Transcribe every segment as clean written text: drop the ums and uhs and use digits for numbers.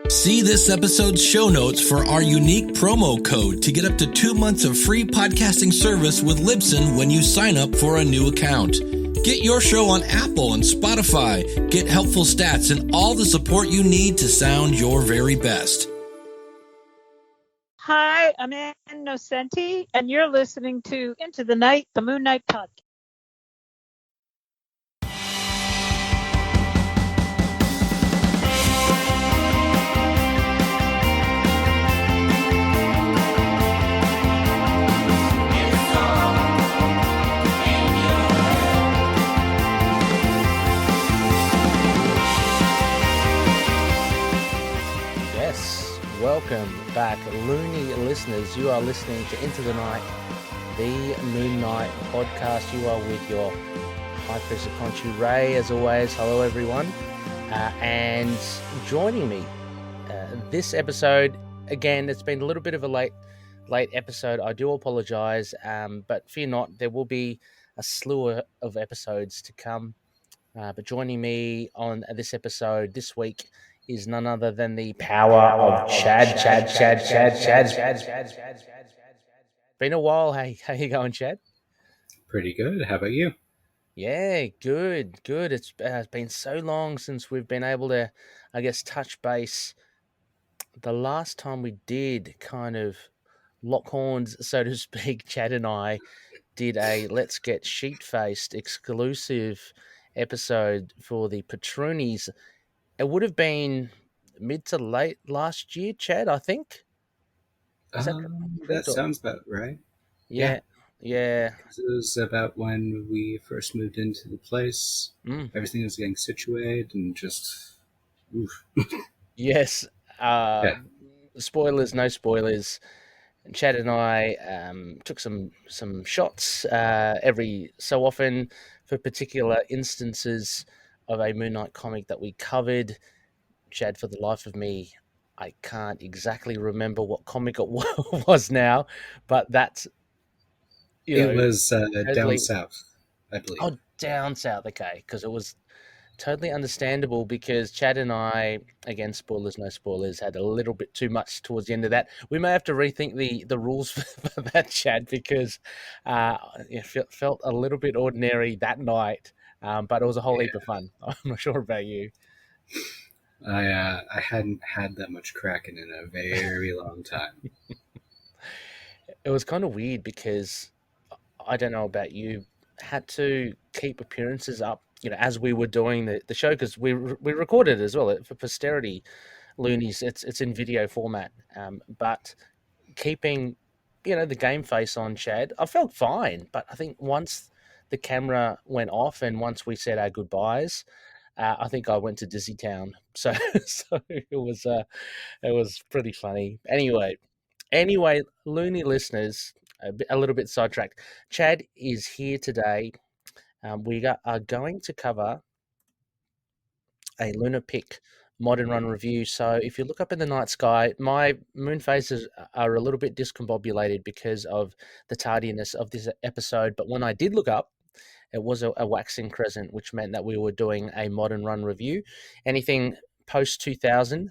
See this episode's show notes for our unique promo code to get up to 2 months of free podcasting service with Libsyn when you sign up for a new account. Get your show on Apple and Spotify, get helpful stats, and all the support you need to sound your very best. Hi, I'm Ann Nocenti, and you're listening to Into the Night, the Moon Knight podcast. Welcome back, loony listeners. You are listening to Into the Night, the Moon Knight podcast. You are with your High Priest of Conchu, Rey, as always. Hello, everyone. And joining me this episode, again, it's been a little bit of a late episode. I do apologize, but fear not, there will be a slew of episodes to come. But joining me on this episode this week is none other than the power of Chad. Been a while. Hey, how you going, Chad? Pretty good. How about you? Yeah, good. It's been so long since we've been able to, I guess, touch base. The last time we did kind of lock horns, so to speak, Chad and I did a Let's Get Sheet-Faced exclusive episode for the Patroonies. It would have been mid to late last year, Chad, I think. That sounds about right. Yeah. It was about when we first moved into the place. Everything was getting situated and just... Oof. Yes. Spoilers, no spoilers. Chad and I took some shots every so often for particular instances of a Moon Knight comic that we covered. Chad, for the life of me, I can't exactly remember what comic it was now, but that's... It was Down South, I believe. Oh, Down South, okay, because it was totally understandable because Chad and I, again, spoilers, no spoilers, had a little bit too much towards the end of that. We may have to rethink the rules for that, Chad, because it felt a little bit ordinary that night. But it was a whole heap of fun. I'm not sure about you. I hadn't had that much Kraken in a very long time. It was kind of weird because I don't know about you, had to keep appearances up, as we were doing the show, because we recorded it as well for posterity. Loonies, it's in video format, but keeping the game face on, Chad, I felt fine. But I think once the camera went off and once we said our goodbyes, I think I went to Dizzy Town. So it was pretty funny. Anyway, loony listeners, a little bit sidetracked. Chad is here today. We are going to cover a LUNAR-PICK modern run review. So if you look up in the night sky, my moon phases are a little bit discombobulated because of the tardiness of this episode. But when I did look up, it was a waxing crescent, which meant that we were doing a modern run review. Anything post 2000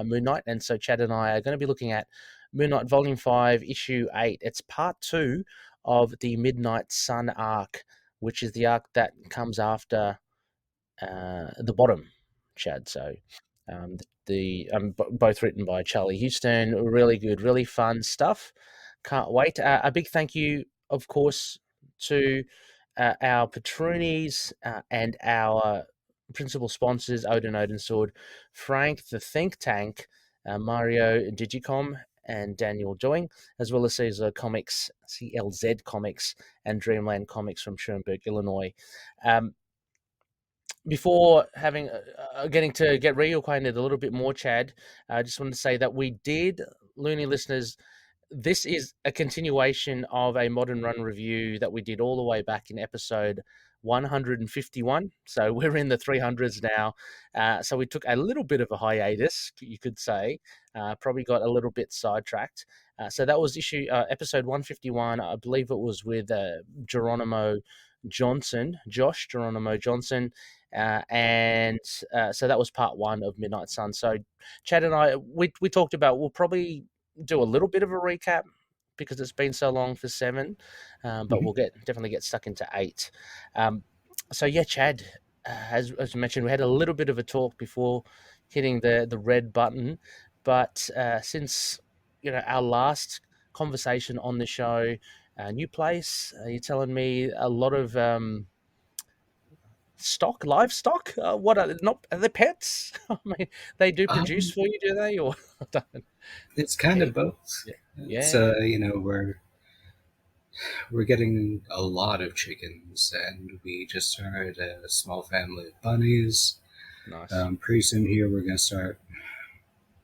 Moon Knight. And so Chad and I are going to be looking at Moon Knight Volume 5, Issue 8. It's Part 2 of the Midnight Sun arc, which is the arc that comes after the bottom, Chad. So both written by Charlie Huston. Really good, really fun stuff. Can't wait. A big thank you, of course, to our Patroonies and our principal sponsors, Odin Sword, Frank the Think Tank, Mario Digicom, and Daniel Doing, as well as CLZ Comics, and Dreamland Comics from Schaumburg, Illinois. Before getting to get reacquainted a little bit more, Chad, I just wanted to say that we did, loony listeners, this is a continuation of a modern run review that we did all the way back in episode 151. So we're in the 300s now. So we took a little bit of a hiatus, you could say. Probably got a little bit sidetracked. So that was episode 151. I believe it was with Josh Geronimo Johnson. and so that was part 1 of Midnight Sun. So Chad and I, we talked about, we'll probably do a little bit of a recap because it's been so long for 7, but we'll definitely get stuck into 8. So yeah, Chad, as mentioned, we had a little bit of a talk before hitting the red button, but since our last conversation on the show, new place, you're telling me a lot of livestock. What are they pets? I mean, they do produce for you, do they? Or it's kind of both. It's yeah, we're getting a lot of chickens, and we just started a small family of bunnies. nice. Pretty soon here, we're going to start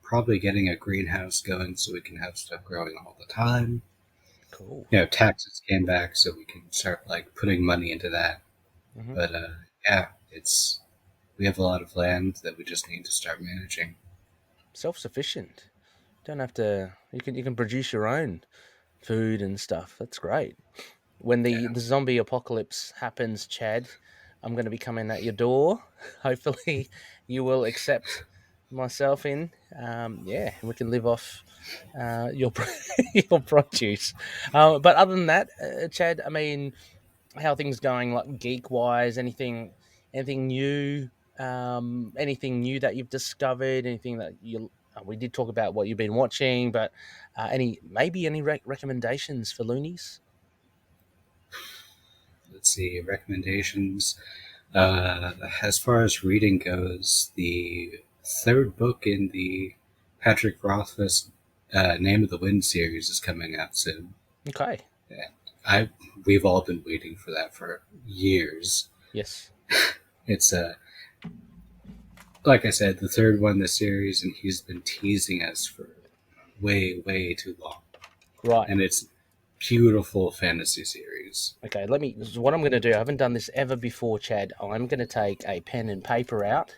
probably getting a greenhouse going so we can have stuff growing all the time. Cool. Taxes came back, so we can start putting money into that. But yeah, we have a lot of land that we just need to start managing. Self-sufficient. Don't have to. You can produce your own food and stuff. That's great. When the zombie apocalypse happens, Chad, I'm going to be coming at your door. Hopefully, you will accept myself in. Yeah, we can live off your your produce. But other than that, Chad, I mean, how are things going, like geek wise? Anything new? Anything new that you've discovered? Anything that we did talk about what you've been watching, but any recommendations for loonies? Let's see, recommendations. As far as reading goes, the 3rd book in the Patrick Rothfuss Name of the Wind series is coming out soon. Okay. We've all been waiting for that for years. Yes. It's like I said, the 3rd one in the series, and he's been teasing us for way, way too long. Right. And it's beautiful fantasy series. Okay, this is what I'm going to do. I haven't done this ever before, Chad. I'm going to take a pen and paper out,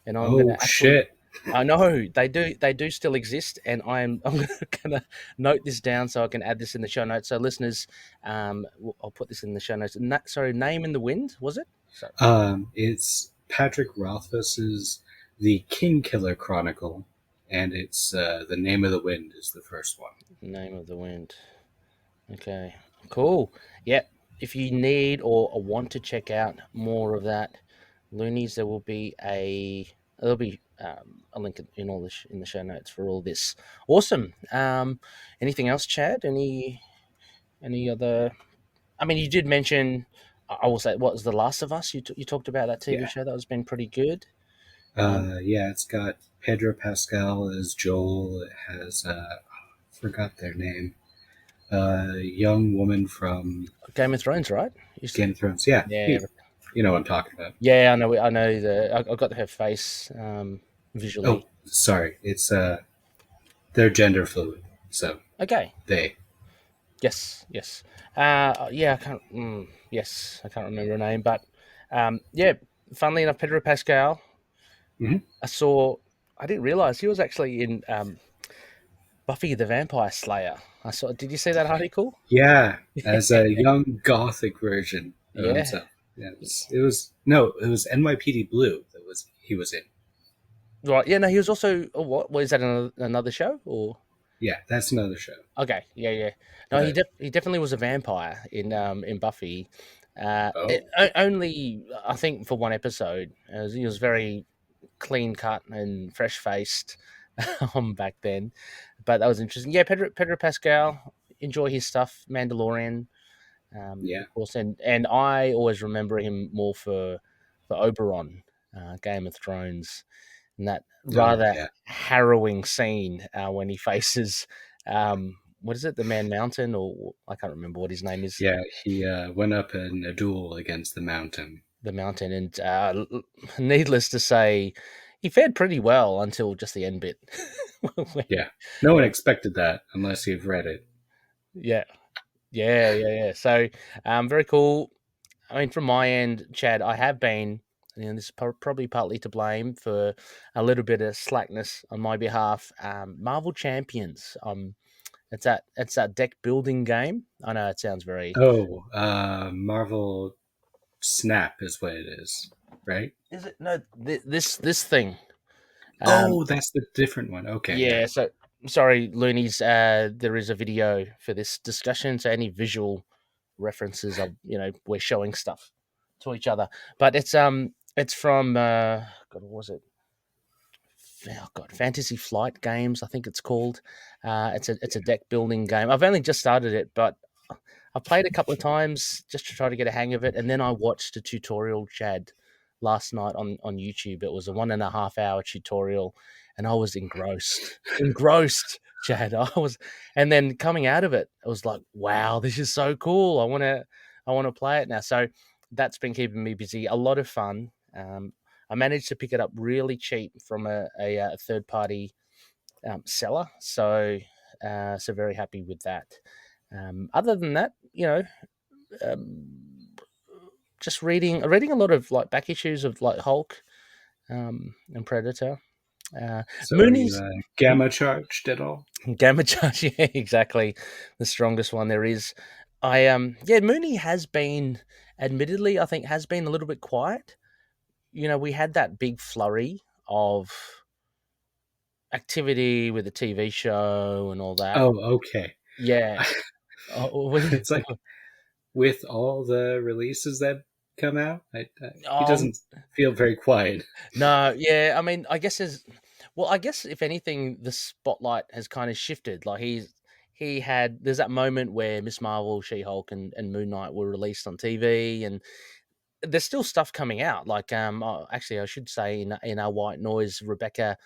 and I'm going to shit. I know they do still exist, and I'm going to note this down so I can add this in the show notes. So listeners, I'll put this in the show notes. Sorry, Name in the Wind, was it? Sorry. It's Patrick Rothfuss's The King Killer Chronicle, and it's The Name of the Wind is the first one. Name of the Wind. Okay, cool. Yep. If you need or want to check out more of that, Loonies, there'll be a link in in the show notes for all this. Awesome. Anything else, Chad? Any other? I mean, you did mention. I will say, what was The Last of Us? You talked about that TV show that has been pretty good. It's got Pedro Pascal as Joel. It has forgot their name. Young woman from Game of Thrones, right? Game of Thrones, yeah. You know what I'm talking about. Yeah, I know. I got her face visually. Oh, sorry. It's they're gender fluid. So okay. They. Yes. I can't. I can't remember her name, but funnily enough, Pedro Pascal. Mm-hmm. I didn't realize he was actually in Buffy the Vampire Slayer. Did you see that article? Yeah, as a young gothic version of himself. Yeah, it was NYPD Blue he was in. Right. Yeah. No, he was also. What was that? Another show or? Yeah, that's another show. Okay. Yeah. No, he definitely was a vampire in Buffy. Only I think for one episode. He was very clean cut and fresh faced back then, but that was interesting. Yeah, Pedro Pascal, enjoy his stuff. Mandalorian, of course, and I always remember him more for Oberon, Game of Thrones, and that rather harrowing scene when he faces what is it, the Man Mountain, or I can't remember what his name is. Yeah, he went up in a duel against the Mountain. And needless to say, he fared pretty well until just the end bit. No one expected that unless you've read it. Yeah. So, very cool. I mean, from my end, Chad, I have been, this is probably partly to blame for a little bit of slackness on my behalf. Marvel Champions. It's that deck building game. I know it sounds very. Marvel Snap is what it is. right? Is it no this thing? Oh, that's the different one. Okay, yeah. Yeah. So sorry, Loonies. There is a video for this discussion, so any visual references of we're showing stuff to each other, but it's from God, what was it? Oh God, Fantasy Flight Games, I think it's called. It's a deck building game. I've only just started it, but I played a couple of times just to try to get a hang of it, and then I watched a tutorial, Chad, last night on YouTube. It was a 1.5 hour tutorial, and I was engrossed, Chad. And then coming out of it, I was like, wow, this is so cool. I want to play it now. So that's been keeping me busy. A lot of fun. I managed to pick it up really cheap from a third party seller, so very happy with that. Other than that, um, just reading a lot of like back issues of like Hulk and Predator. So are you Mooney's gamma charged at all? Gamma Charge, yeah, exactly, the strongest one there is. Mooney has been, admittedly, I think has been a little bit quiet. We had that big flurry of activity with the TV show and all that. Oh, okay. Yeah. It's like with all the releases that come out, he doesn't feel very quiet. No, yeah. I mean, I guess if anything, the spotlight has kind of shifted. Like there's that moment where Miss Marvel, She Hulk, and Moon Knight were released on TV, and there's still stuff coming out. Like, actually, I should say in our White Noise, Rebecca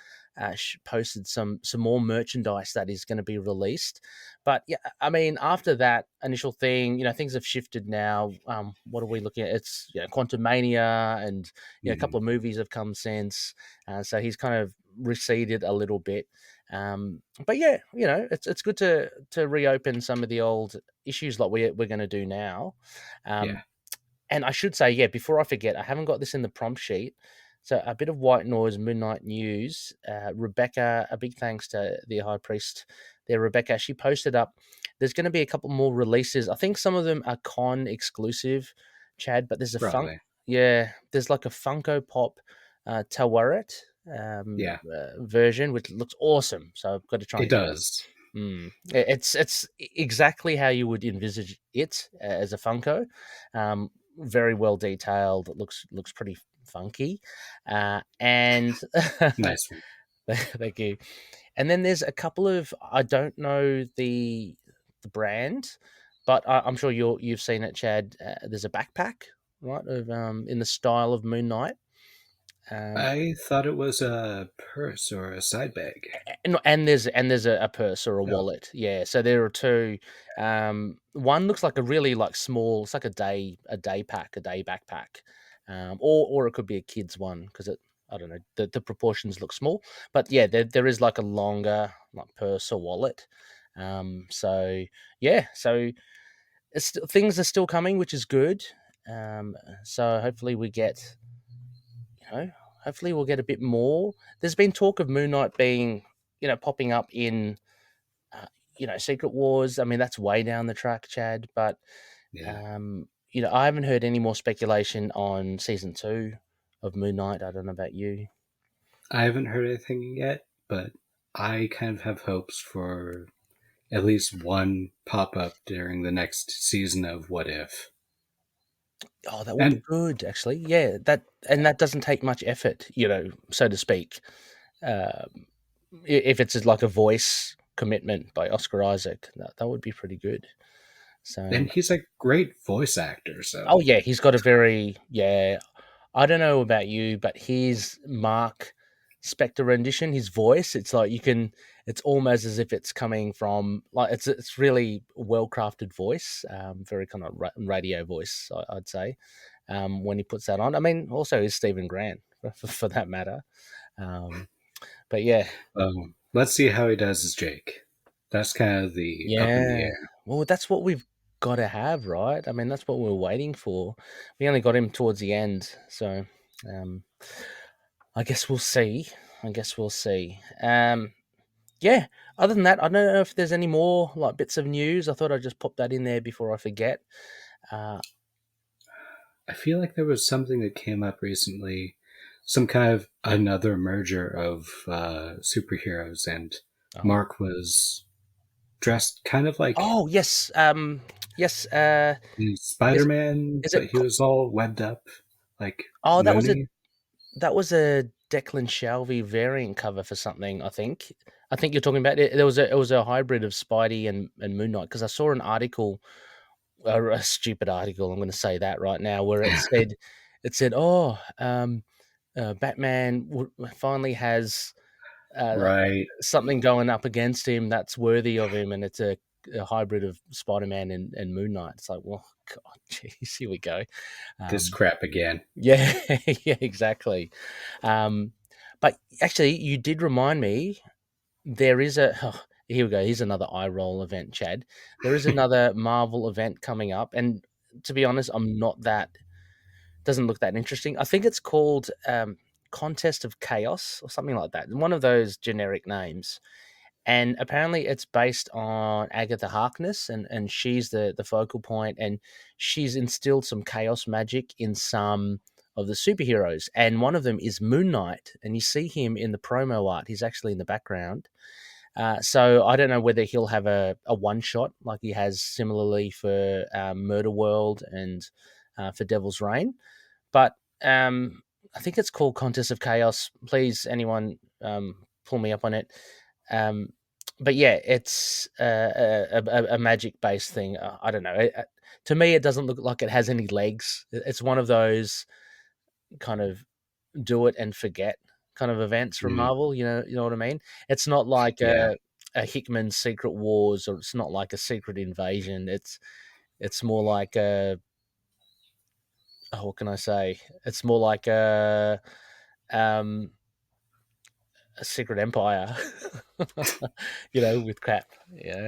posted some more merchandise that is going to be released. But yeah, I mean, after that initial thing, things have shifted now. What are we looking at? It's Quantum Mania, and a couple of movies have come since. So he's kind of receded a little bit. But yeah, it's good to reopen some of the old issues like we're going to do now. Yeah. And I should say, before I forget, I haven't got this in the prompt sheet. So a bit of White Noise, Midnight News. Rebecca, a big thanks to the High Priest there, Rebecca. She posted up, there's going to be a couple more releases. I think some of them are con exclusive, Chad, but there's there's like a Funko Pop Tawaret version, which looks awesome. So I've got to try and it does. It's exactly how you would envisage it as a Funko. Very well detailed. It looks pretty funky, and nice one. Thank you. And then there's a couple of, I don't know the brand, but I'm sure you've seen it, Chad. There's a backpack, right, of in the style of Moon Knight. I thought it was a purse or a side bag. And there's a purse or a wallet. Yeah, so there are two. One looks like a really like small. It's like a day backpack, or it could be a kid's one because I don't know. The proportions look small, but yeah, there is like a longer like purse or wallet. So things are still coming, which is good. So hopefully we get, hopefully we'll get a bit more. There's been talk of Moon Knight being, popping up in, Secret Wars. I mean, that's way down the track, Chad. But, I haven't heard any more speculation on season 2 of Moon Knight. I don't know about you. I haven't heard anything yet, but I kind of have hopes for at least one pop-up during the next season of What If. Oh, that would be good, actually. Yeah, that doesn't take much effort, so to speak. If it's like a voice commitment by Oscar Isaac, that would be pretty good. So, and he's a great voice actor. So, oh yeah, he's got a very I don't know about you, but his Marc Spector rendition, his voice, it's like it's almost as if it's coming from like it's really well crafted voice, very kind of radio voice, I'd say. When he puts that on, I mean, also is Stephen Grant for that matter. But yeah, let's see how he does as Jake. That's kind of the up in the air. Well, that's what we've got to have, right? I mean, that's what we're waiting for. We only got him towards the end, so I guess we'll see. Yeah. Other than that, I don't know if there's any more like bits of news. I thought I'd just pop that in there before I forget. I feel like there was something that came up recently, some kind of another merger of superheroes, and Oh, Mark was dressed kind of like oh yes, yes. Is Spider-Man, is but it? he was all webbed up like Oh, Mooney. that was a Declan Shalvey variant cover for something. I think you're talking about it. It was a hybrid of Spidey and Moon Knight because I saw an article, a stupid article. I'm going to say that right now, where it said, oh, Batman finally has uh, Right. something going up against him that's worthy of him, and it's a hybrid of Spider Man and Moon Knight. It's like, well, God, jeez, here we go. This Um, crap again. yeah, yeah, exactly. Um, but actually, you did remind me. There is a here we go. Here's another eye roll event, Chad. There is another Marvel event coming up, and to be honest, I'm not that doesn't look that interesting. I think it's called Contest of Chaos or something like that. One of those generic names. And apparently it's based on Agatha Harkness, and she's the focal point, and she's instilled some chaos magic in some of the superheroes. And one of them is Moon Knight, and you see him in the promo art. He's actually in the background. So I don't know whether he'll have a one shot like he has similarly for Murder World and for Devil's Reign, but I think it's called Contest of Chaos. Please, anyone, pull me up on it. Um, but yeah, it's a magic based thing. I don't know. To me, it doesn't look like it has any legs. It's one of those kind of do it and forget kind of events from Mm, Marvel. You know what I mean. It's not like yeah. a Hickman Secret Wars, or it's not like a Secret Invasion. It's more like a what can I say? It's more like um, a Secret Empire, with crap.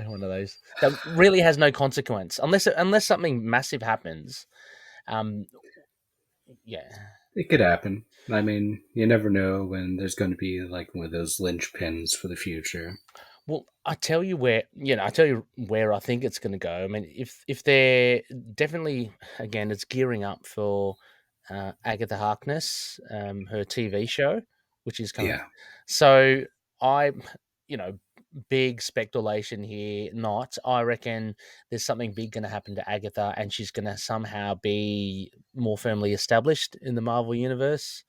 One of those that really has no consequence unless something massive happens. Um, yeah. It could happen. I mean, you never know when there's going to be like one of those linchpins for the future. Well, I tell you where I think it's going to go. I mean, if they're definitely again, it's gearing up for Agatha Harkness, her TV show, which is coming. Yeah. So I, you know, big speculation here. Not, I reckon there's something big going to happen to Agatha, and she's going to somehow be more firmly established in the Marvel universe.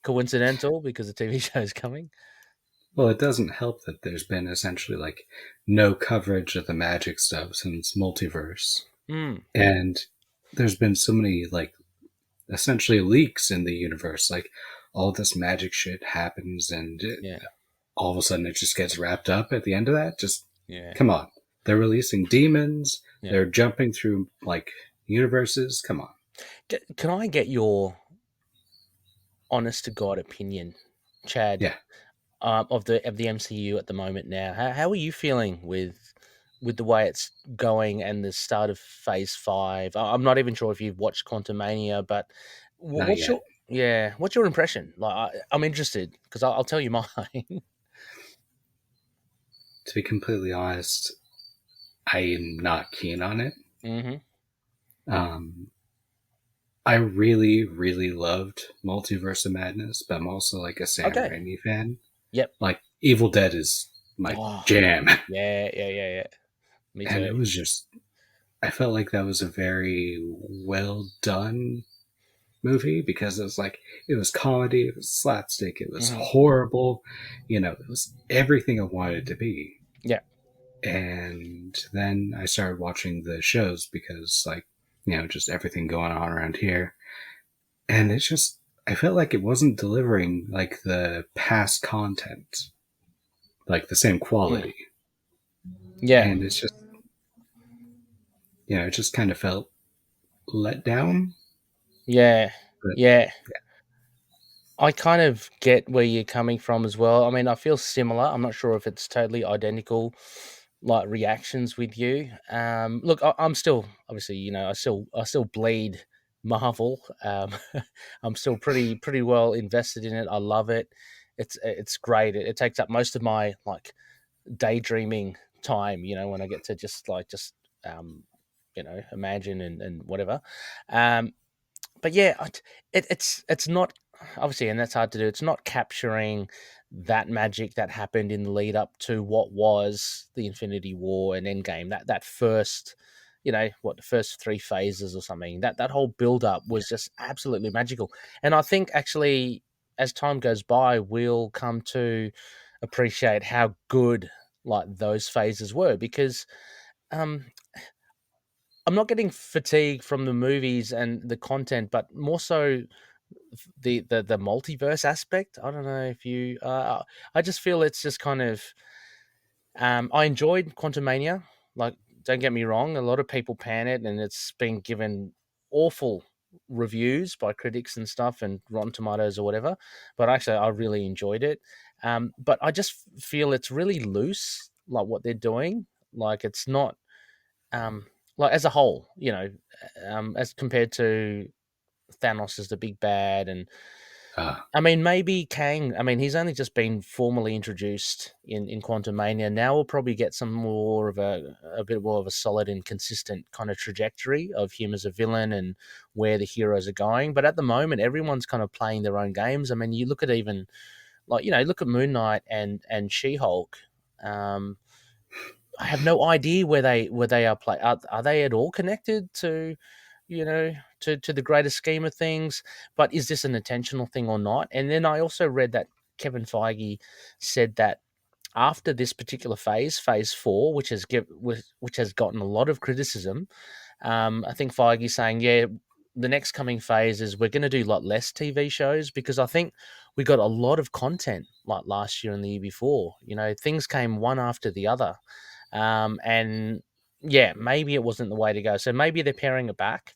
Coincidental because the TV show is coming. Well, it doesn't help that there's been essentially like no coverage of the magic stuff since Multiverse. Mm, And there's been so many like essentially leaks in the universe. Like all this magic shit happens and yeah. all of a sudden it just gets wrapped up at the end of that. Just Yeah. come on. They're releasing demons. Yeah. They're jumping through like universes. Come on. Can I get your honest to God opinion, Chad, Yeah. of the MCU at the moment now? How are you feeling with the way it's going and the start of Phase 5? I'm not even sure if you've watched Quantumania, but Not what's yet. what's your impression? Like, I'm interested because I'll tell you mine. To be completely honest, I am not keen on it. hmm Um, I really, really loved Multiverse of Madness, but I'm also like a Sam Okay. Raimi fan. Yep. Like Evil Dead is my Oh, jam, yeah. Me and too. it was just I felt like that was a very well done movie because it was comedy, it was slapstick, it was hmm horrible, it was everything I wanted it to be. Yeah. And then I started watching the shows because just everything going on around here. And it's just I felt like it wasn't delivering like the past content, like the same Mm. quality. Yeah. And it's just it just kind of felt let down. Yeah. But Yeah. I kind of get where you're coming from as well. I mean, I feel similar. I'm not sure if it's totally identical, like reactions with you. Look, I'm still obviously, I still bleed Marvel. I'm still pretty well invested in it. I love it. It's great. It takes up most of my like daydreaming time. When I get to just um imagine and whatever. But yeah, it's not obviously, and that's hard to do. It's not capturing that magic that happened in the lead up to what was the Infinity War and Endgame. That first, the first three phases or something. That whole build up was just absolutely magical. And I think actually, as time goes by, we'll come to appreciate how good like those phases were because. I'm not getting fatigue from the movies and the content, but more so the multiverse aspect. I don't know if you. I just feel it's just kind of. I enjoyed Quantumania. Like, don't get me wrong, a lot of people pan it, and it's been given awful reviews by critics and stuff, and Rotten Tomatoes or whatever. But actually, I really enjoyed it. But I just feel it's really loose, like what they're doing. Like it's not. Like as a whole, as compared to Thanos as the big bad, and I mean maybe Kang. I mean he's only just been formally introduced in Quantumania. Now we'll probably get some more of a bit more of a solid and consistent kind of trajectory of him as a villain and where the heroes are going. But at the moment, everyone's kind of playing their own games. I mean, you look at even like look at Moon Knight and She-Hulk. I have no idea where they are play. Are they at all connected to, to the greater scheme of things? But is this an intentional thing or not? And then I also read that Kevin Feige said that after this particular phase 4, which has gotten a lot of criticism, I think Feige's saying, yeah, the next coming phase is we're going to do a lot less TV shows because I think we got a lot of content like last year and the year before. Things came one after the other. And yeah, maybe it wasn't the way to go. So maybe they're paring it back.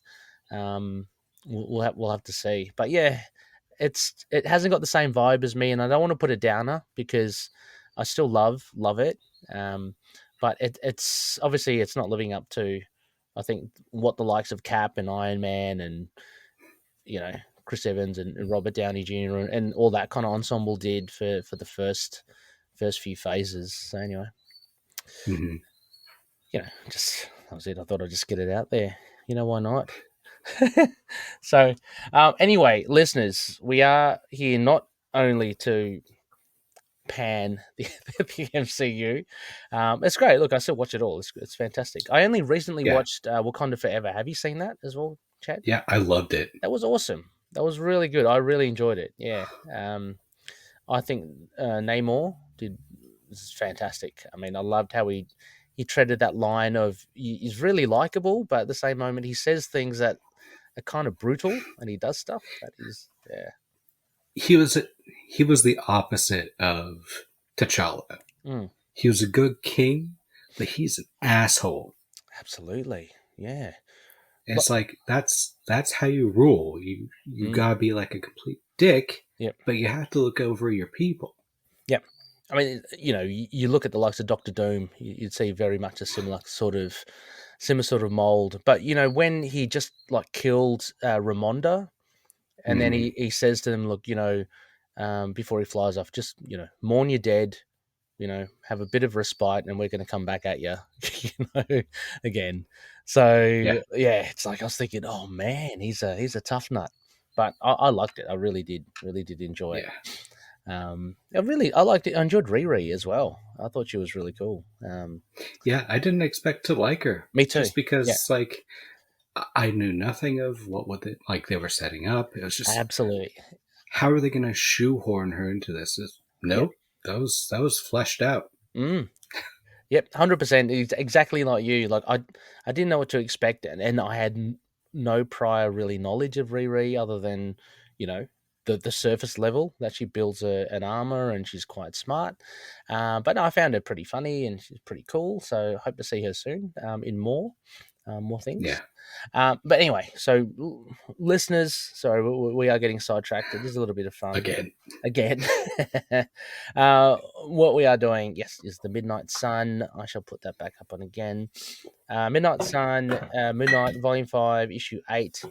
We'll have to see. But yeah, it hasn't got the same vibe as me, and I don't want to put a downer because I still love it. But it's obviously it's not living up to, I think, what the likes of Cap and Iron Man and Chris Evans and Robert Downey Jr. and all that kind of ensemble did for the first few phases. So anyway. Mm-hmm. Just that was it. I thought I'd just get it out there. Why not? So, anyway, listeners, we are here not only to pan the MCU. It's great. Look, I still watch it all. It's fantastic. I only recently watched Wakanda Forever. Have you seen that as well, Chad? Yeah, I loved it. That was awesome. That was really good. I really enjoyed it. Yeah. I think Namor is fantastic. I mean, I loved how he treaded that line of he's really likable, but at the same moment he says things that are kind of brutal, and he does stuff that is He was the opposite of T'Challa. He was a good king, but he's an asshole. Absolutely, yeah. It's like that's how you rule. You gotta be like a complete dick. Yep. But you have to look over your people. Yep. I mean, you look at the likes of Doctor Doom, you'd see very much a similar sort of mold. But when he just like killed Ramonda, and then he says to them, "Look, before he flies off, just mourn your dead, have a bit of respite, and we're going to come back at you, again." So yeah, it's like I was thinking, oh man, he's a tough nut, but I liked it. I really did enjoy it. I liked it. I enjoyed Riri as well. I thought she was really cool. Yeah, I didn't expect to like her. Me too. Just because like I knew nothing of what they were setting up. It was just absolutely. How are they going to shoehorn her into this? Nope, that was fleshed out. Yep, 100%. Exactly like you. Like I didn't know what to expect, and I had no prior really knowledge of Riri other than the surface level that she builds an armor, and she's quite smart. But no, I found her pretty funny, and she's pretty cool. So I hope to see her soon in more things. Yeah. But anyway, so listeners, sorry, we are getting sidetracked. It is a little bit of fun. Again. What we are doing, yes, is the Midnight Sun. I shall put that back up on again. Midnight Sun, Moon Knight, Volume 5, Issue 8.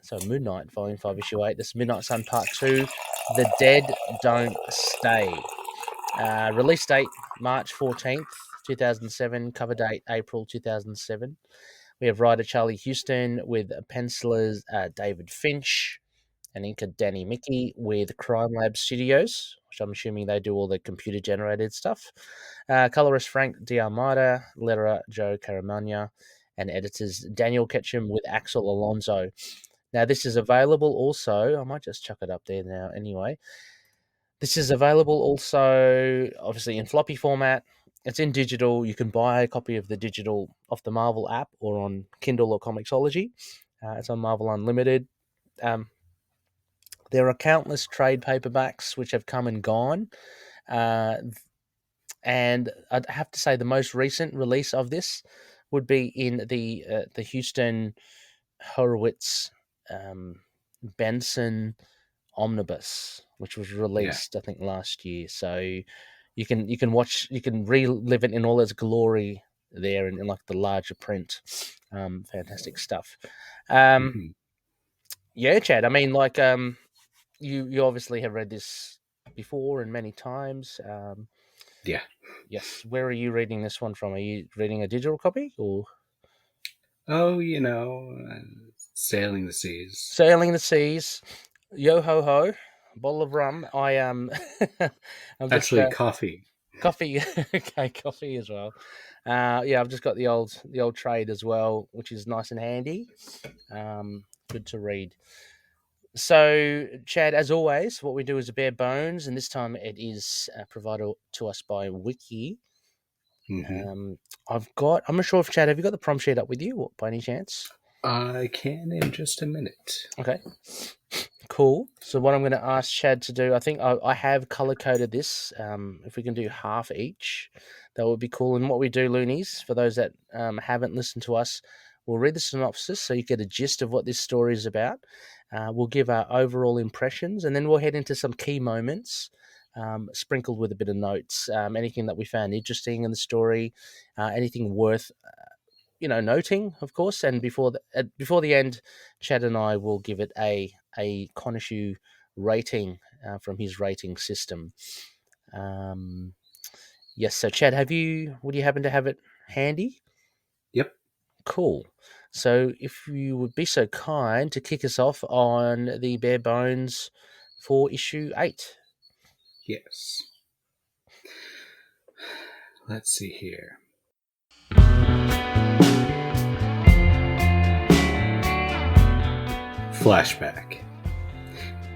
So Moon Knight, Volume 5, Issue 8. This is Midnight Sun Part 2, The Dead Don't Stay. Release date, March 14th 2007, cover date April 2007. We have writer Charlie Huston with pencilers David Finch and inker Danny Miki with Crimelab Studios, which I'm assuming they do all the computer-generated stuff. Colorist Frank D'Armata, letterer Joe Caramagna, and editors Daniel Ketchum with Axel Alonso. Now, this is available also. I might just chuck it up there now anyway. This is available also, obviously, in floppy format. It's in digital. You can buy a copy of the digital off the Marvel app or on Kindle or Comixology. It's on Marvel Unlimited. There are countless trade paperbacks which have come and gone. And I'd have to say the most recent release of this would be in the Houston Horowitz Benson Omnibus, which was released, I think, last year. So you can relive it in all its glory there in like the larger print. Fantastic stuff. Yeah, Chad. I mean, like, you obviously have read this before and many times. Yeah. Yes. Where are you reading this one from? Are you reading a digital copy or? Oh, sailing the seas. Sailing the seas. Yo ho ho. Bottle of rum. I am. Actually, coffee. Coffee. Okay, coffee as well. I've just got the old trade as well, which is nice and handy. Good to read. So, Chad, as always, what we do is a bare bones, and this time it is provided to us by Wiki. Mm-hmm. I'm not sure if, Chad, have you got the prompt sheet up with you by any chance? I can in just a minute. Okay. Cool. So what I'm going to ask Chad to do, I think I have color-coded this. If we can do half each, that would be cool. And what we do, Loonies, for those that haven't listened to us, we'll read the synopsis so you get a gist of what this story is about. We'll give our overall impressions, and then we'll head into some key moments, sprinkled with a bit of notes, anything that we found interesting in the story, anything worth noting, of course. And before the end, Chad and I will give it a Conishu rating from his rating system. Yes. So, Chad, would you happen to have it handy? Yep. Cool. So if you would be so kind to kick us off on the bare bones for issue 8. Yes. Let's see here. Flashback.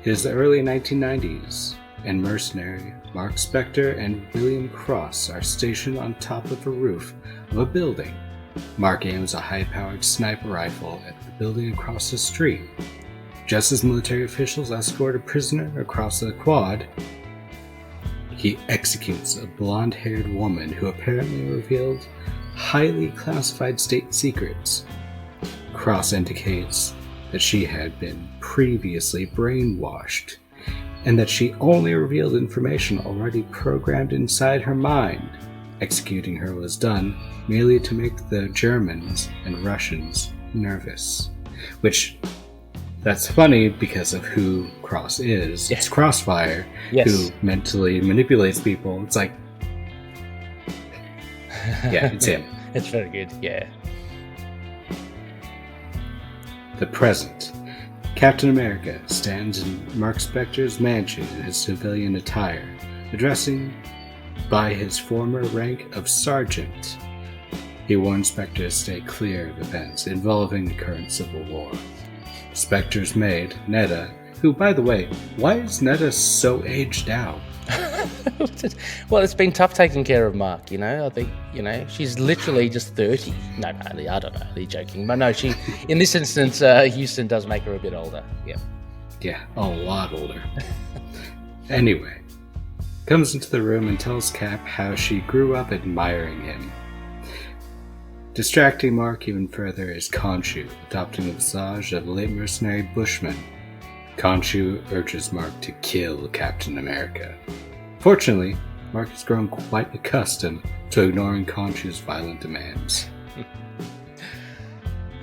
It is the early 1990s, and mercenary Marc Spector and William Cross are stationed on top of a roof of a building. Marc aims a high-powered sniper rifle at the building across the street. Just as military officials escort a prisoner across the quad, he executes a blonde-haired woman who apparently revealed highly classified state secrets. Cross indicates that she had been previously brainwashed, and that she only revealed information already programmed inside her mind. Executing her was done merely to make the Germans and Russians nervous. Which, that's funny because of who Cross is. Yeah. It's Crossfire, yes, who mentally manipulates people. It's like, yeah, it's him. It's very good, yeah. The present. Captain America stands in Marc Spector's mansion in his civilian attire, addressing by his former rank of sergeant. He warns Spector to stay clear of events involving the current civil war. Spector's maid, Netta, who, by the way, why is Netta so aged out? Well, it's been tough taking care of Marc, I think, she's literally just 30. No, I don't know, you're joking. But no, in this instance, Houston does make her a bit older. Yeah. Yeah, a lot older. Anyway, comes into the room and tells Cap how she grew up admiring him. Distracting Marc even further is Khonshu, adopting the visage of a late mercenary bushman. Khonshu urges Marc to kill Captain America. Fortunately, Marc has grown quite accustomed to ignoring Khonshu's violent demands.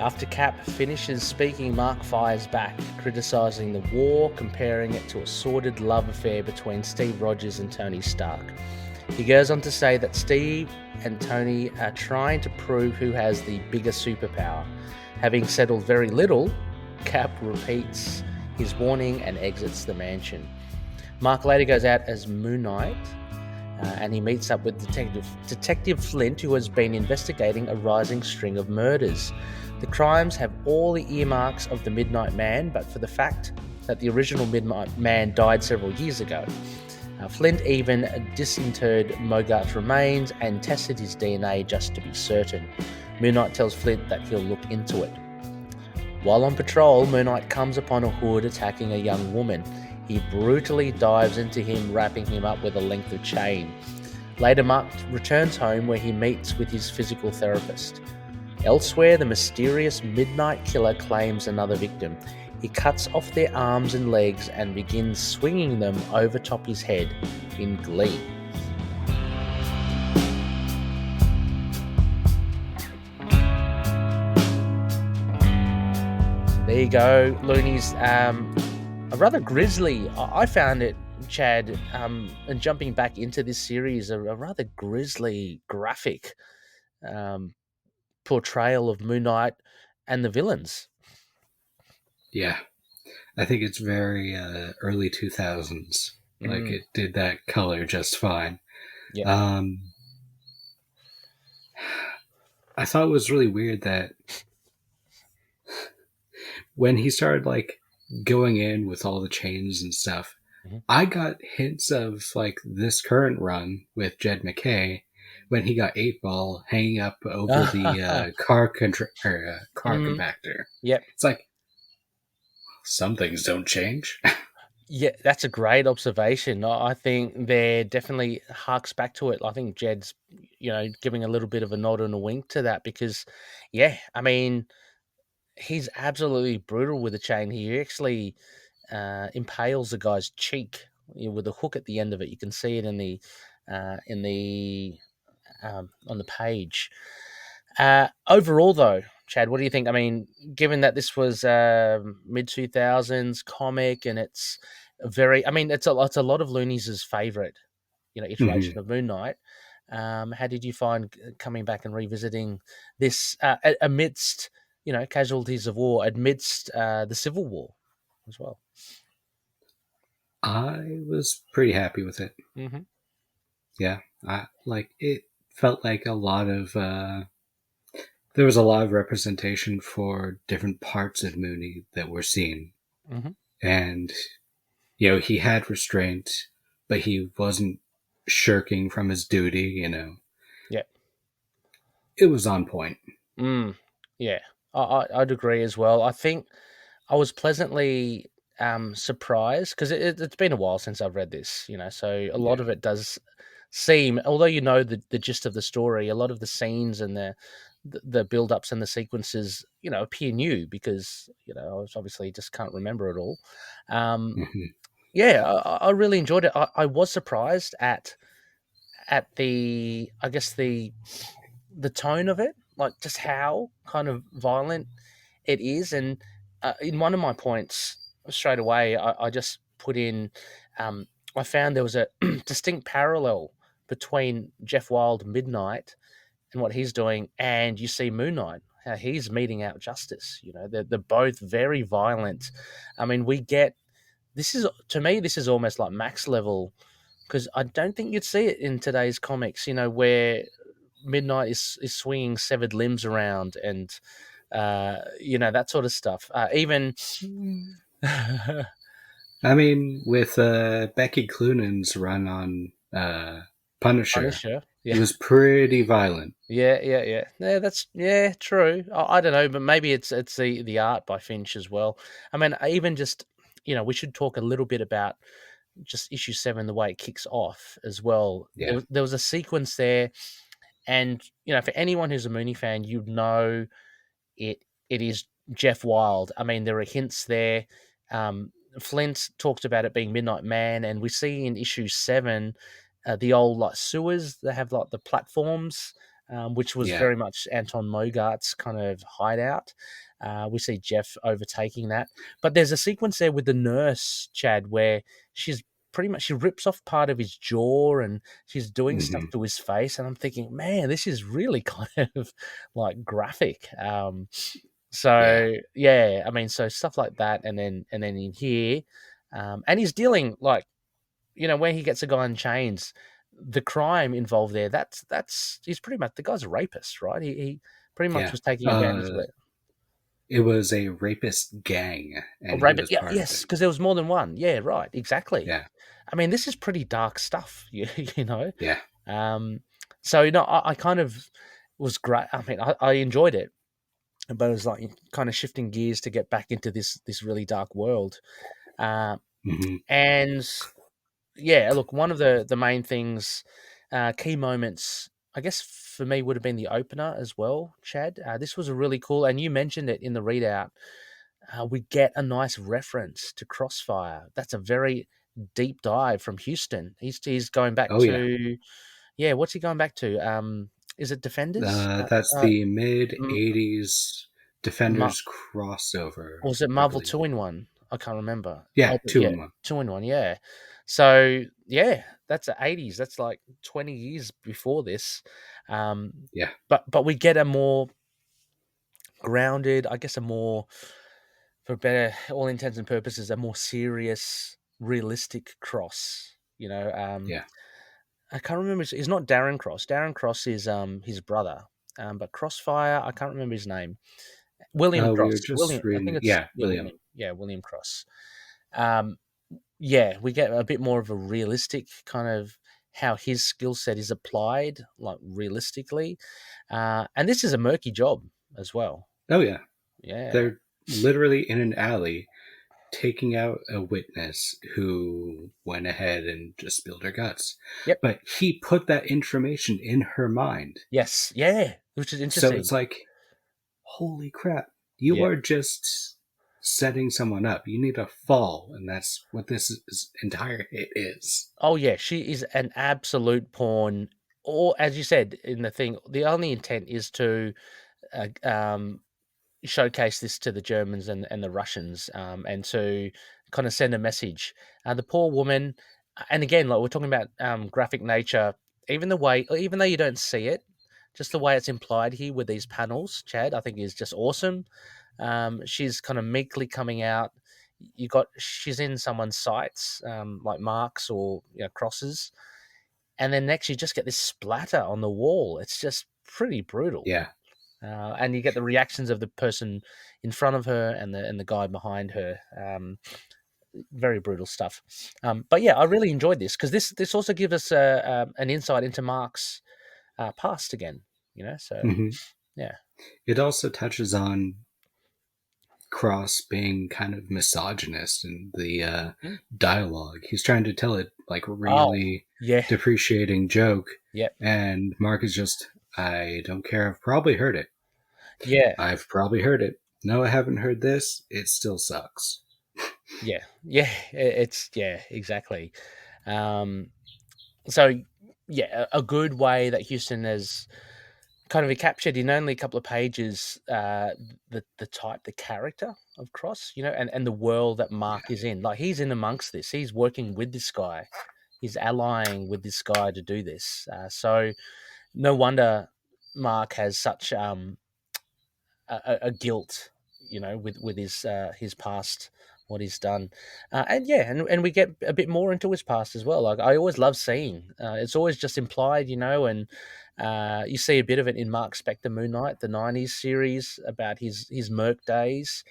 After Cap finishes speaking, Marc fires back, criticising the war, comparing it to a sordid love affair between Steve Rogers and Tony Stark. He goes on to say that Steve and Tony are trying to prove who has the bigger superpower. Having settled very little, Cap repeats his warning and exits the mansion. Marc later goes out as Moon Knight, and he meets up with Detective Flint, who has been investigating a rising string of murders. The crimes have all the earmarks of the Midnight Man, but for the fact that the original Midnight Man died several years ago. Flint even disinterred Mogart's remains and tested his DNA just to be certain. Moon Knight tells Flint that he'll look into it. While on patrol, Moon Knight comes upon a hood attacking a young woman. He brutally dives into him, wrapping him up with a length of chain. Later, Marc returns home where he meets with his physical therapist. Elsewhere, the mysterious Midnight Killer claims another victim. He cuts off their arms and legs and begins swinging them over top his head in glee. There you go, Loonies. A rather grisly, I found it, Chad, and jumping back into this series, a rather grisly, graphic portrayal of Moon Knight and the villains. Yeah. I think it's very early 2000s. Like, it did that color just fine. Yeah. I thought it was really weird that when he started, like, going in with all the chains and stuff, I got hints of, like, this current run with Jed McKay when he got 8-Ball hanging up over the car compactor. Yep. It's like, some things don't change. Yeah, that's a great observation. I think there definitely harks back to it. I think Jed's, giving a little bit of a nod and a wink to that because, yeah, I mean, he's absolutely brutal with a chain. He actually impales the guy's cheek with a hook at the end of it. You can see it on the page. Overall, though, Chad, what do you think? I mean, given that this was mid-2000s comic and it's it's a lot of Loonies' favorite, iteration of Moon Knight. How did you find coming back and revisiting this amidst, casualties of war, amidst the Civil War as well? I was pretty happy with it. Mm-hmm. Yeah, it felt like a lot of there was a lot of representation for different parts of Mooney that were seen, and he had restraint, but he wasn't shirking from his duty. Yeah, it was on point. Yeah, I'd agree as well. I think I was pleasantly surprised because it's been a while since I've read this, so a lot of it does seem, although the gist of the story, a lot of the scenes and the build-ups and the sequences, appear new because, I was obviously just can't remember it all. Yeah, I really enjoyed it. I was surprised at the, I guess, the tone of it, like just how kind of violent it is. And in one of my points straight away, I just put in, I found there was a distinct parallel between Jeff Wild Midnight and what he's doing, and you see Moon Knight, how he's meting out justice. They're both very violent. I mean, to me, this is almost like Max level, because I don't think you'd see it in today's comics, where Midnight is swinging severed limbs around and, that sort of stuff. Even... I mean, with Becky Cloonan's run on Punisher, yeah. It was pretty violent. Yeah. That's true. I don't know, but maybe it's the art by Finch as well. I mean, even just we should talk a little bit about just issue 7, the way it kicks off as well. Yeah. There was a sequence there, and for anyone who's a Mooney fan, you'd know it is Jeff Wild. I mean, there are hints there. Flint talked about it being Midnight Man, and we see in issue 7 the old like sewers. They have like the platforms, which was very much Anton Mogart's kind of hideout. We see Jeff overtaking that, but there's a sequence there with the nurse, Chad, where she's pretty much she rips off part of his jaw and she's doing stuff Hmm. to his face, and I'm thinking, man, this is really kind of like graphic. So yeah, I mean, so stuff like that, and then in here, and he's dealing like, you know, when he gets a guy in chains, the crime involved there, that's he's pretty much, the guy's a rapist, right? He pretty much Yeah. was taking advantage of it. It was a rapist gang, A and he rapist, was yeah, part of yes, it. because there was more than one. Yeah, right, exactly. Yeah. I mean, this is pretty dark stuff, you know. Yeah. Um, so you know, I kind of was great. I mean, I enjoyed it, but it was like kind of shifting gears to get back into this really dark world. Uh, Hmm. and yeah, look, one of the main things, key moments, I guess for me would have been the opener as well, Chad. This was a really cool, and you mentioned it in the readout. We get a nice reference to Crossfire. That's a very deep dive from Houston. He's going back Oh yeah. to, yeah. What's he going back to? Is it Defenders? That's the mid M- '80s Ma- Defenders crossover, or was it I Marvel believe. 2-in-1? I can't remember. Yeah, Oh, but two yeah, in one. 2-in-1. Yeah. So yeah, that's the 80s. That's like 20 years before this. Yeah. But we get a more grounded, I guess, a more, for better, all intents and purposes, a more serious, realistic Cross. You know, Yeah. I can't remember. He's not Darren Cross. Darren Cross is his brother. But Crossfire, I can't remember his name. William We were Cross. just William, I think reading. it's, Yeah, yeah, William. William. Yeah, William Cross. Um, yeah, we get a bit more of a realistic kind of how his skill set is applied, like realistically. And this is a murky job as well. Oh yeah, Yeah. they're literally in an alley taking out a witness who went ahead and just spilled her guts. Yep. But he put that information in her mind. Yes. Yeah. Which is So interesting. it's like, holy crap, you Yeah. are just setting someone up. You need a fall, and that's what entire hit is. Oh yeah, she is an absolute pawn. Or as you said in the thing, the only intent is to uh, um, showcase this to the Germans and the Russians, and to kind of send a message. The poor woman, and again, like we're talking about graphic nature, even the way, even though you don't see it, just the way it's implied here with these panels, Chad, I think is just awesome. She's kind of meekly coming out. She's in someone's sights, like marks or, you know, crosses, and then next you just get this splatter on the wall. It's just pretty brutal. Yeah. And you get the reactions of the person in front of her and the guy behind her. Very brutal stuff. But yeah, I really enjoyed this because this also gives us an insight into Marc's past again. You know, so Hmm. yeah. It also touches on Cross being kind of misogynist in the Mm. dialogue. He's trying to tell it like Oh really yeah, depreciating joke, yeah, and Mark is just, I don't care. I've probably heard it. yeah, I've probably heard it. No, I haven't heard this. It still sucks. yeah, yeah. It's yeah, exactly. Um, so yeah, a good way that Houston has kind of captured in only a couple of pages the type, the character of Cross, you know, and the world that Marc is in. Like he's in amongst this. He's working with this guy. He's allying with this guy to do this. So no wonder Marc has such a guilt, you know, with his past, what he's done, and yeah, and we get a bit more into his past as well. Like I always love seeing, it's always just implied, you know, and you see a bit of it in Marc Spector Moon Knight, the '90s series about his Merc days.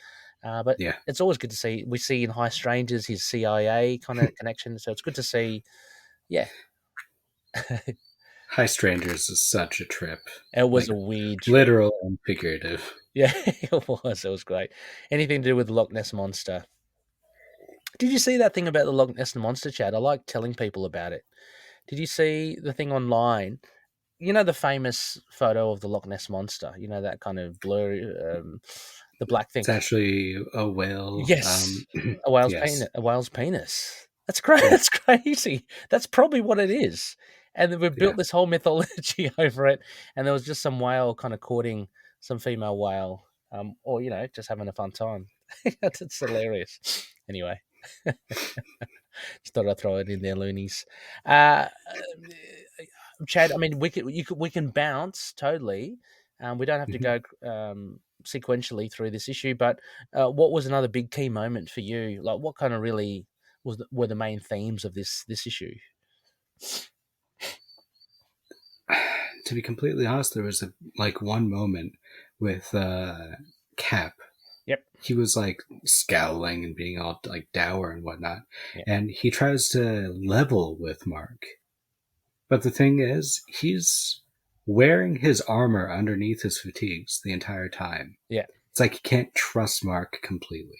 But Yeah. it's always good to see. We see in High Strangers his CIA kind of connection, so it's good to see. Yeah, High Strangers is such a trip. it was Like a weird trip. literal and figurative. Yeah, it was. It was great. Anything to do with Loch Ness Monster. Did you see that thing about the Loch Ness Monster, Chad? I like telling people about it. Did you see the thing online? You know the famous photo of the Loch Ness Monster. You know that kind of blurry, the black thing. It's actually a whale. Yes, a whale's yes. penis. A whale's penis. That's crazy. That's crazy. That's probably what it is. And we've built this whole mythology over it. And there was just some whale kind of courting some female whale, or you know, just having a fun time. That's hilarious. Anyway. Just thought I'd throw it in there, loonies. Uh, Chad, I mean, we can bounce totally. We don't have to Mhm. go sequentially through this issue, but what was another big key moment for you? Like, what kind of really were the main themes of this issue? To be completely honest, there was one moment with Cap. Yep. He was like scowling and being all like dour and whatnot, Yeah. and he tries to level with Marc. But the thing is, he's wearing his armor underneath his fatigues the entire time. Yeah. It's like he can't trust Marc completely.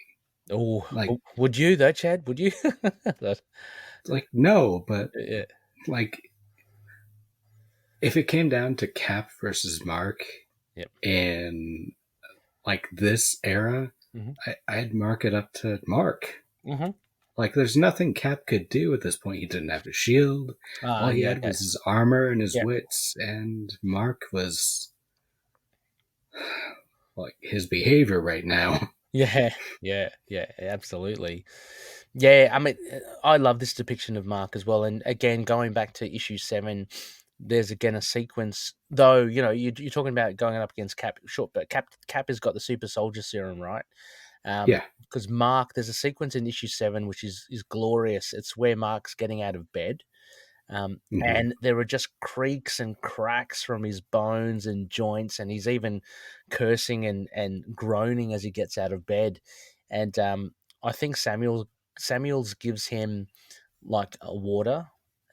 Oh, Like, would you though, Chad? Would you? no, but Yeah. like, if it came down to Cap versus Marc Yep. in like this era, Mm-hmm. I'd mark it up to Marc. Mm-hmm. Like, there's nothing Cap could do at this point. He didn't have a shield. All he had was his armor and his wits, and Marc was like his behavior right now. Yeah, absolutely. Yeah, I mean, I love this depiction of Marc as well. And again, going back to issue 7, there's again a sequence. Though you're talking about going up against Cap, short, but Cap has got the super soldier serum, right? Yeah. Because Marc, there's a sequence in issue 7 which is glorious. It's where Marc's getting out of bed. And there are just creaks and cracks from his bones and joints, and he's even cursing and groaning as he gets out of bed. And I think Samuels gives him like a water.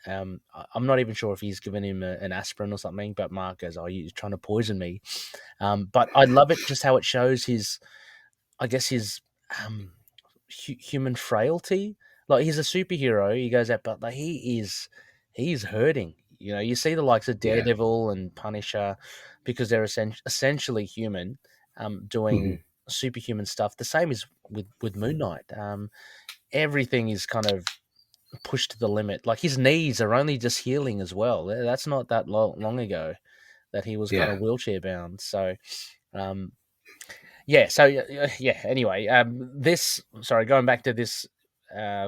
I'm not even sure if he's given him an aspirin or something, but Marc goes, "Oh, you're trying to poison me." But I love it just how it shows his human frailty. Like, he's a superhero, he goes out, but like he's hurting. You see the likes of Daredevil and Punisher, because they're essentially human, doing superhuman stuff. The same is with Moon Knight. Everything is kind of pushed to the limit. Like, his knees are only just healing as well. That's not that long ago that he was kind of wheelchair bound. So anyway, going back to this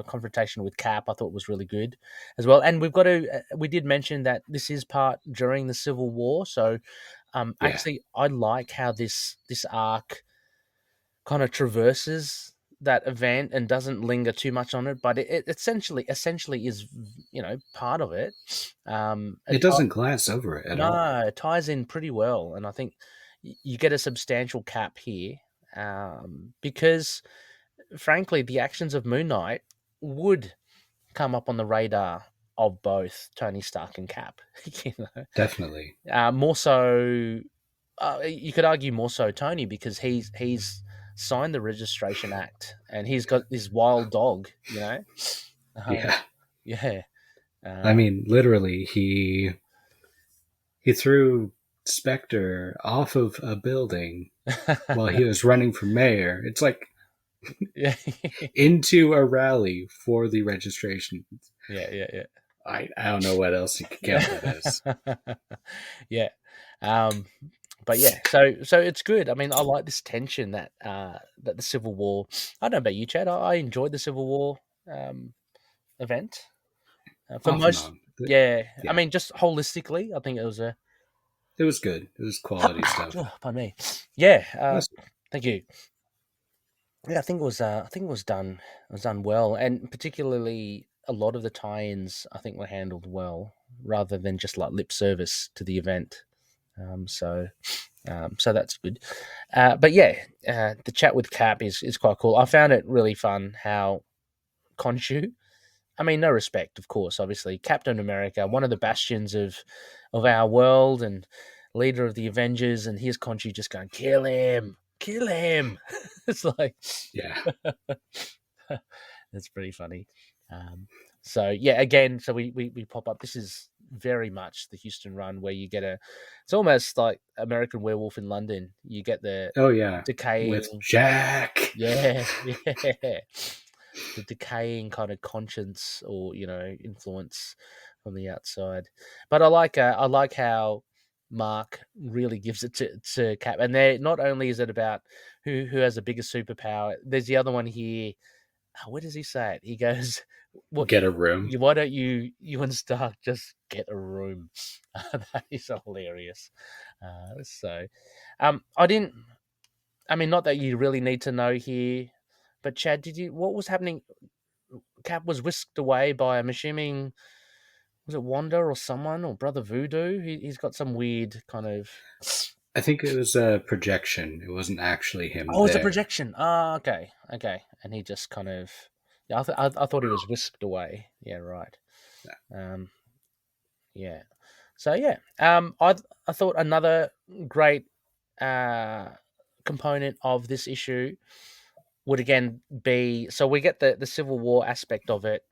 confrontation with Cap, I thought was really good as well. And we did mention that this is part during the Civil War. So actually, I like how this arc kind of traverses that event and doesn't linger too much on it, but it essentially is, part of it. It doesn't glance over it at all. No, it ties in pretty well, and I think you get a substantial Cap here, because, frankly, the actions of Moon Knight would come up on the radar of both Tony Stark and Cap. Definitely. More so, you could argue more so Tony, because he's signed the Registration Act and he's got this wild dog. Yeah. I mean, literally, he threw Spector off of a building while he was running for mayor. It's like into a rally for the registration. Yeah. I don't know what else you could count it as. Yeah. But yeah, so it's good. I mean, I like this tension that the Civil War. I don't know about you, Chad. I enjoyed the Civil War event. For most, yeah. I mean, just holistically, I think it was it was good. It was quality stuff. Oh, pardon me. Yeah. Thank you. Yeah, I think it was done. It was done well, and particularly a lot of the tie-ins, I think, were handled well, rather than just like lip service to the event. So that's good. But yeah, the chat with Cap is quite cool. I found it really fun how Khonshu, I mean, no respect, of course, obviously, Captain America, one of the bastions of our world and leader of the Avengers, and here's Khonshu just going, kill him. It's like, that's pretty funny. So yeah, again, so we pop up. This is very much the Huston run, where you get it's almost like American Werewolf in London. You get the decaying with Jack. Yeah. The decaying kind of conscience or influence from the outside. But I like how Marc really gives it to Cap, and there not only is it about who has a bigger superpower. There's the other one here. What does he say? He goes, "What? Get a room. Why don't you and Stark just get a room?" That is hilarious. So, I didn't. I mean, not that you really need to know here, but Chad, what was happening? Cap was whisked away by, I'm assuming, was it Wanda or someone or Brother Voodoo? He's got some weird kind of. I think it was a projection. It wasn't actually him. Oh, it's a there. projection. Ah, okay, and he just kind of. Yeah, I thought he was whisked away. Yeah, right. Yeah. So yeah, I thought another great component of this issue would again be, so we get the Civil War aspect of it.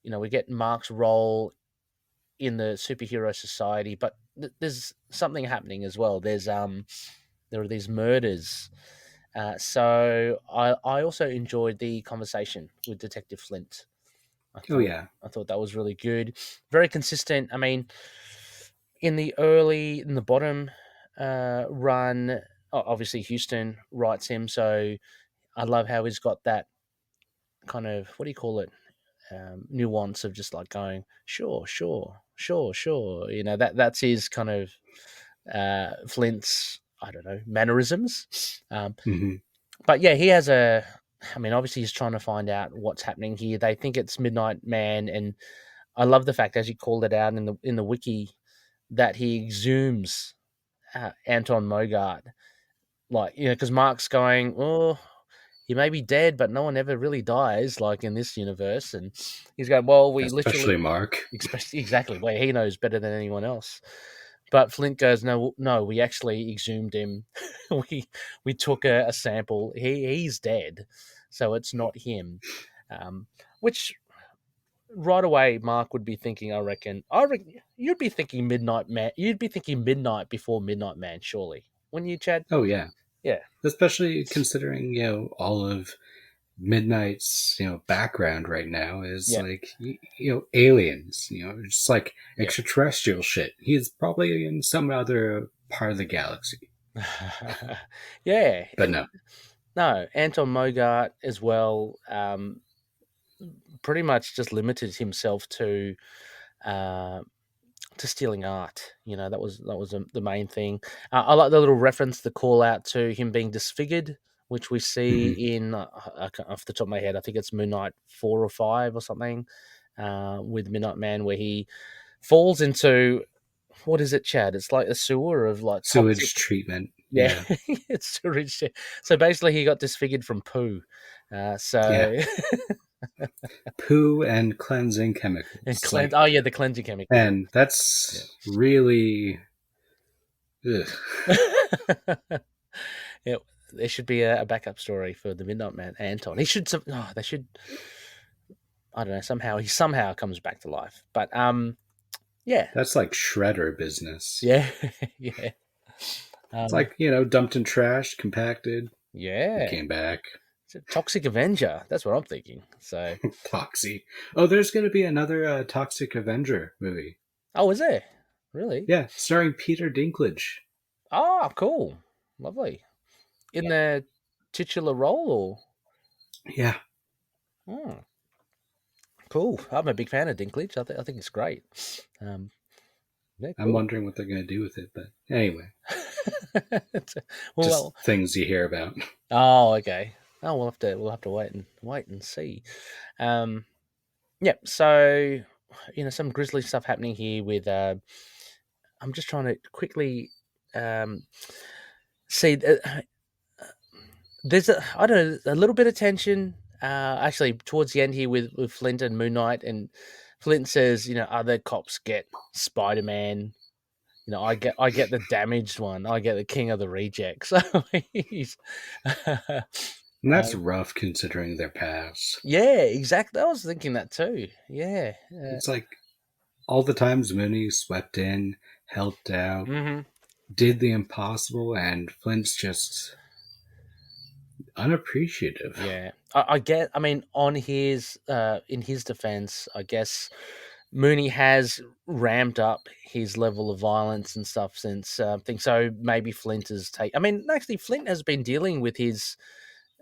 You know, we get Marc's role in the superhero society, but there's something happening as well. There are these murders. So I also enjoyed the conversation with Detective Flint. I thought that was really good, very consistent. I mean, in the bottom run, obviously Huston writes him, so I love how he's got that kind of, what do you call it, nuance of just like going sure. You know, that's his kind of Flint's, I don't know, mannerisms. But yeah, he has I mean, obviously he's trying to find out what's happening here. They think it's Midnight Man, and I love the fact, as you called it out in the wiki, that he exhumes Anton Mogart. Like, you know, because Mark's going, oh, he may be dead, but no one ever really dies, like in this universe. And he's going, well, especially Marc. Exactly. Well, he knows better than anyone else. But Flint goes, no, we actually exhumed him. we took a sample. He's dead, so it's not him. Which right away, Marc would be thinking, I reckon you'd be thinking Midnight Man. You'd be thinking Midnight before Midnight Man, surely, wouldn't you, Chad? Oh yeah. Yeah. Especially considering, you know, all of Midnight's, you know, background right now is like, you know, aliens, you know, just like extraterrestrial shit. He's probably in some other part of the galaxy. Yeah. But no, Anton Mogart as well, pretty much just limited himself to stealing art. You know, that was the main thing. I like the little reference, the call out to him being disfigured, which we see in off the top of my head, I think it's Moon Knight 4 or 5 or something, with Midnight Man, where he falls into, what is it, Chad? It's like a sewer of like sewage treatment. Yeah. It's sewage. So basically, he got disfigured from poo. Poo and cleansing chemicals. And the cleansing chemicals. And that's really. Yeah, there should be a backup story for the Midnight Man, Anton. They should. I don't know. Somehow he comes back to life. But yeah, that's like shredder business. Yeah, yeah. It's like, you know, dumped in trash, compacted. Yeah, came back. It's a Toxic Avenger. That's what I'm thinking. So Toxie. Oh, there's going to be another Toxic Avenger movie. Oh, is there? Really? Yeah, starring Peter Dinklage. Oh, cool. Lovely. In the titular role, or? Yeah. Oh. Cool. I'm a big fan of Dinklage. I think it's great. Yeah, cool. I'm wondering what they're going to do with it, but anyway. Just things you hear about. Oh, okay. Oh, we'll have to wait and see. Yeah. So, you know, some grisly stuff happening here with. I'm just trying to quickly see. There's a little bit of tension. Actually, towards the end here with Flint and Moon Knight, and Flint says, you know, other cops get Spider-Man. You know, I get the damaged one. I get the king of the rejects. So he's. And that's rough considering their past. Yeah, exactly. I was thinking that too. Yeah. It's like all the times Mooney swept in, helped out, did the impossible, and Flint's just unappreciative. Yeah. I mean, on his in his defense, I guess Mooney has ramped up his level of violence and stuff since things. So maybe Flint has I mean, actually, Flint has been dealing with his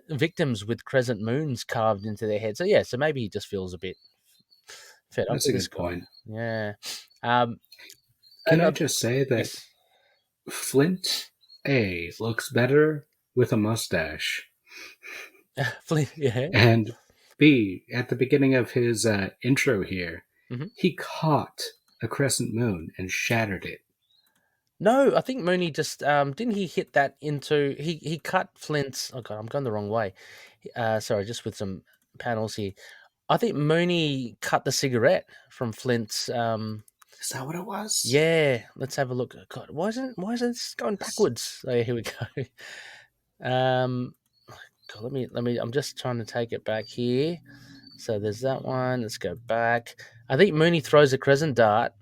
victims with crescent moons carved into their head. So yeah, so maybe he just feels a bit fed up That's with a this good guy. point. Yeah. Can I just say that Yes. Flint A looks better with a mustache, Yeah. and B, at the beginning of his intro here, Mhm. he caught a crescent moon and shattered it. No, I think Mooney just didn't he hit that into he cut Flint's. Oh god, I'm going the wrong way. Sorry, just with some panels here. I think Mooney cut the cigarette from Flint's. Is that what it was? Yeah, let's have a look. God, why isn't this going backwards? Oh, yeah, here we go. God, let me. I'm just trying to take it back here. So there's that one. Let's go back. I think Mooney throws a crescent dart,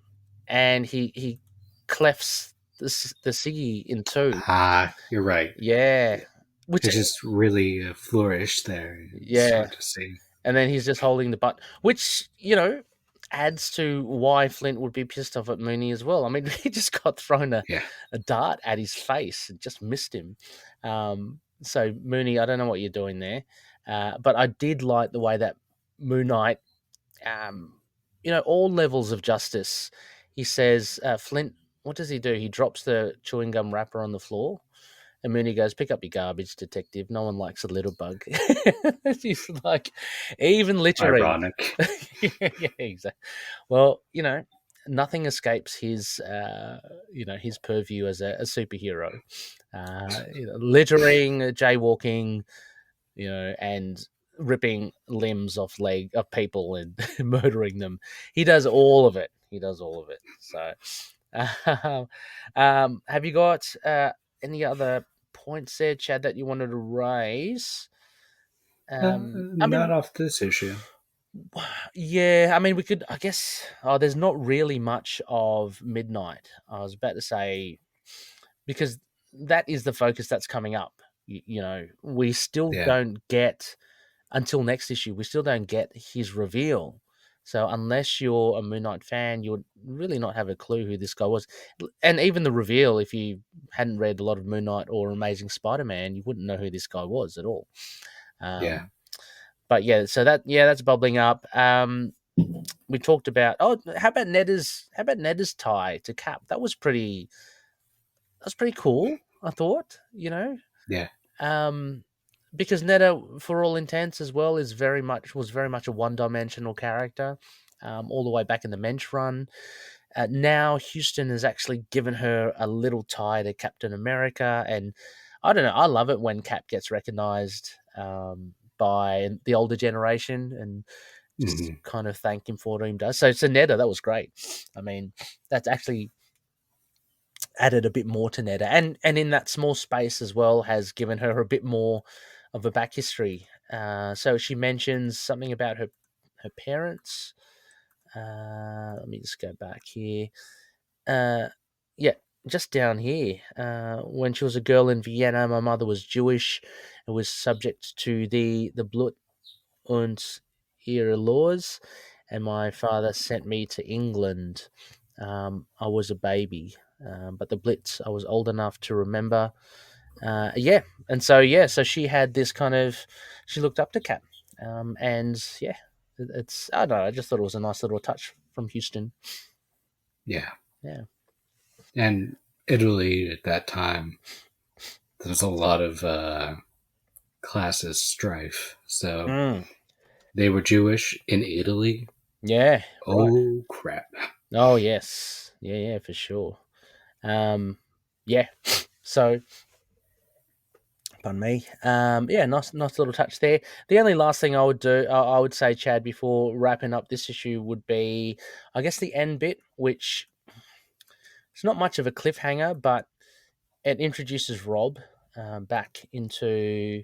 and he clefts the ciggy in two. Ah, you're right. Yeah, which It just really flourished there. It's yeah, hard to see. and then he's just holding the butt, which adds to why Flint would be pissed off at Mooney as well. I mean, he just got thrown a dart at his face and just missed him. So Mooney, I don't know what you're doing there, but I did like the way that Moon Knight, all levels of justice. He says, Flint, what does he do? He drops the chewing gum wrapper on the floor. And Mooney goes, pick up your garbage, detective. No one likes a little bug. He's like, even literally. Ironic. Yeah, exactly. Well, nothing escapes his, his purview as a superhero. Littering, jaywalking, and ripping limbs off of people and murdering them. He does all of it. So, have you got any other points there, Chad, that you wanted to raise? Not off this issue. Yeah, I mean, we could, I guess, there's not really much of Midnight. I was about to say, because that is the focus that's coming up. We still don't get, until next issue, we still don't get his reveal. So unless you're a Moon Knight fan, you would really not have a clue who this guy was. And even the reveal, if you hadn't read a lot of Moon Knight or Amazing Spider-Man, you wouldn't know who this guy was at all. But yeah, so that's bubbling up. We talked about how about Neda's tie to Cap? That was pretty cool, I thought, Yeah. Because Neda, for all intents as well, was very much a one-dimensional character, all the way back in the Mensch run. Now Huston has actually given her a little tie to Captain America, and I don't know. I love it when Cap gets recognized by the older generation and just kind of thank him for what he does. So Neda, that was great. I mean, that's actually added a bit more to Neda, and in that small space as well has given her a bit more of a back history. So she mentions something about her parents. Let me just go back here. Just down here. When she was a girl in Vienna, my mother was Jewish and was subject to the Blut und Ihre laws, and my father sent me to England. I was a baby, but the Blitz, I was old enough to remember. So she had this kind of, she looked up to Cap, and it's, I don't know, I just thought it was a nice little touch from Huston. Yeah. Yeah. And Italy at that time, there was a lot of classist strife. So they were Jewish in Italy. Yeah. Oh, right. crap. Oh, yes. Yeah, for sure. So, pardon me. Nice little touch there. The only last thing I would do, I would say, Chad, before wrapping up this issue would be, I guess, the end bit, which it's not much of a cliffhanger, but it introduces Rob back into.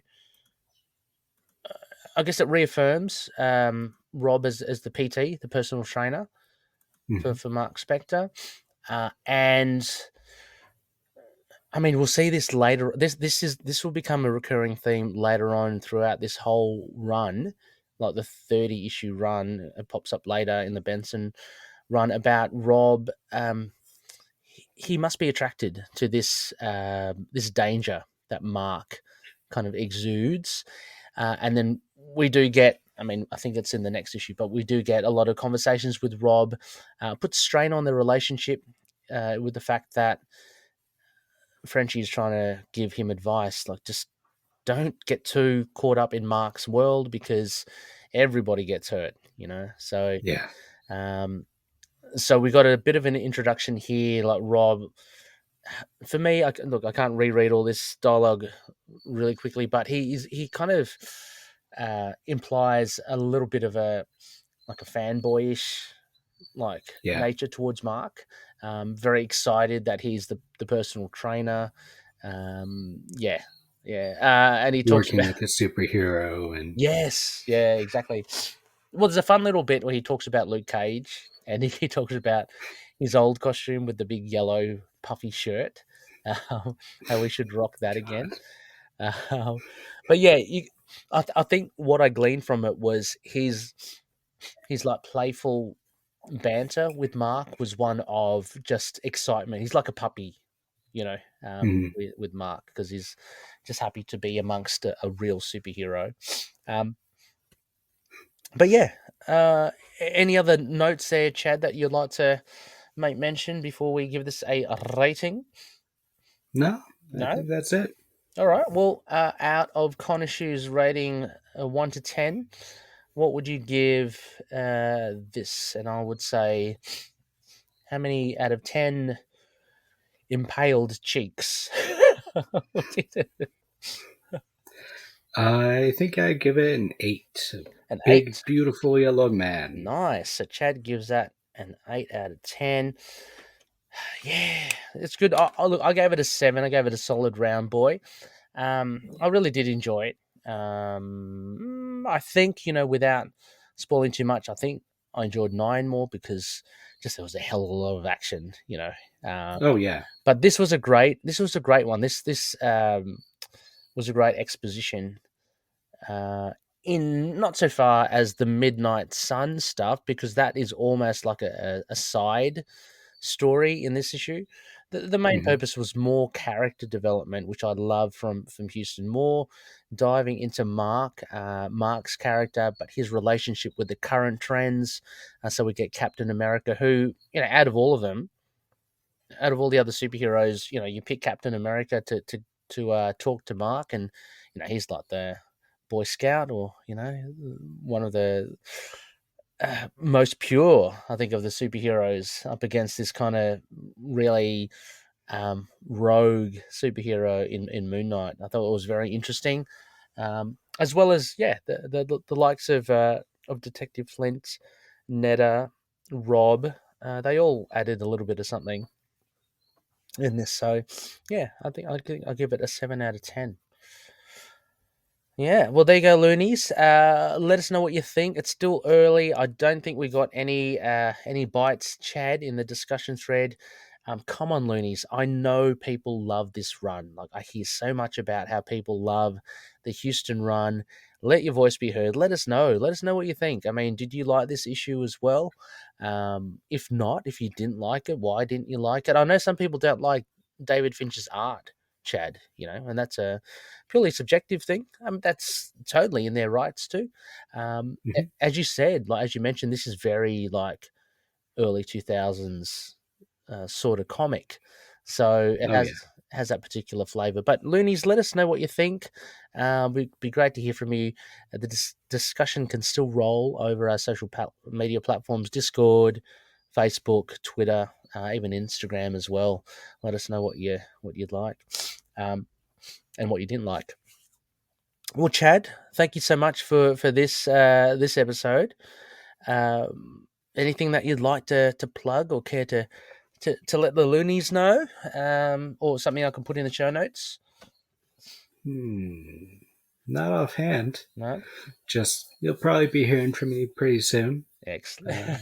I guess it reaffirms Rob as the PT, the personal trainer for Marc Spector, and I mean we'll see this later. This will become a recurring theme later on throughout this whole run, like the 30-issue run. It pops up later in the Benson run about Rob. He must be attracted to this danger that Marc kind of exudes. And then we do get, I mean, I think it's in the next issue, but we do get a lot of conversations with Rob, puts strain on the relationship with the fact that Frenchie is trying to give him advice, like just don't get too caught up in Marc's world because everybody gets hurt, you know. So Yeah. So we got a bit of an introduction here, like Rob. For me, I can't reread all this dialogue really quickly, but he kind of implies a little bit of a fanboyish nature towards Marc. Very excited that he's the personal trainer. And he talks working about like a superhero and yes, yeah, exactly. Well, there's a fun little bit where he talks about Luke Cage, and he talks about his old costume with the big yellow puffy shirt. How we should rock that again. But yeah, I think what I gleaned from it was his like playful banter with Marc was one of just excitement. He's like a puppy, you know, with Marc because he's just happy to be amongst a real superhero. But yeah, any other notes there, Chad, that you'd like to make mention before we give this a rating? No, No? I think that's it. All right. Well, out of Conishue's rating 1 to 10, what would you give this? And I would say, how many out of 10 impaled cheeks? I think I give it an 8. An Big, 8? beautiful yellow man. Nice. So Chad gives that an 8 out of 10. Yeah, it's good. I gave it a 7. I gave it a solid round boy. I really did enjoy it. I think, without spoiling too much, I think I enjoyed 9 more because just there was a hell of a lot of action, Oh yeah. But this was a great one. This was a great exposition. In not so far as the Midnight Sun stuff, because that is almost like a side story in this issue. The main purpose was more character development, which I love from Huston. More diving into Marc's character, but his relationship with the current trends. So we get Captain America, who, out of all the other superheroes, you pick Captain America to talk to Marc, and he's like the Boy Scout, or one of the most pure, I think, of the superheroes up against this kind of really rogue superhero in Moon Knight. I thought it was very interesting, as well as the likes of Detective Flint, Netta, Rob. They all added a little bit of something in this. So yeah, I think I'll give it a 7 out of 10. Yeah, well, there you go, Loonies. Let us know what you think. It's still early. I don't think we got any bites, Chad, in the discussion thread. Come on, Loonies. I know people love this run. Like, I hear so much about how people love the Huston run. Let your voice be heard. Let us know. Let us know what you think. I mean, did you like this issue as well? If not, if you didn't like it, why didn't you like it? I know some people don't like David Finch's art, Chad, and that's a purely subjective thing. That's totally in their rights too. As you said, as you mentioned, this is very early 2000s sort of comic, so it has that particular flavor. But Loonies, let us know what you think. It'd be great to hear from you. The discussion can still roll over our social media platforms: Discord, Facebook, Twitter, even Instagram as well. Let us know what you'd like, and what you didn't like. Well, Chad, thank you so much for this this episode. Anything that you'd like to plug or care to let the Loonies know, or something I can put in the show notes? Not offhand. No. Just you'll probably be hearing from me pretty soon. Excellent.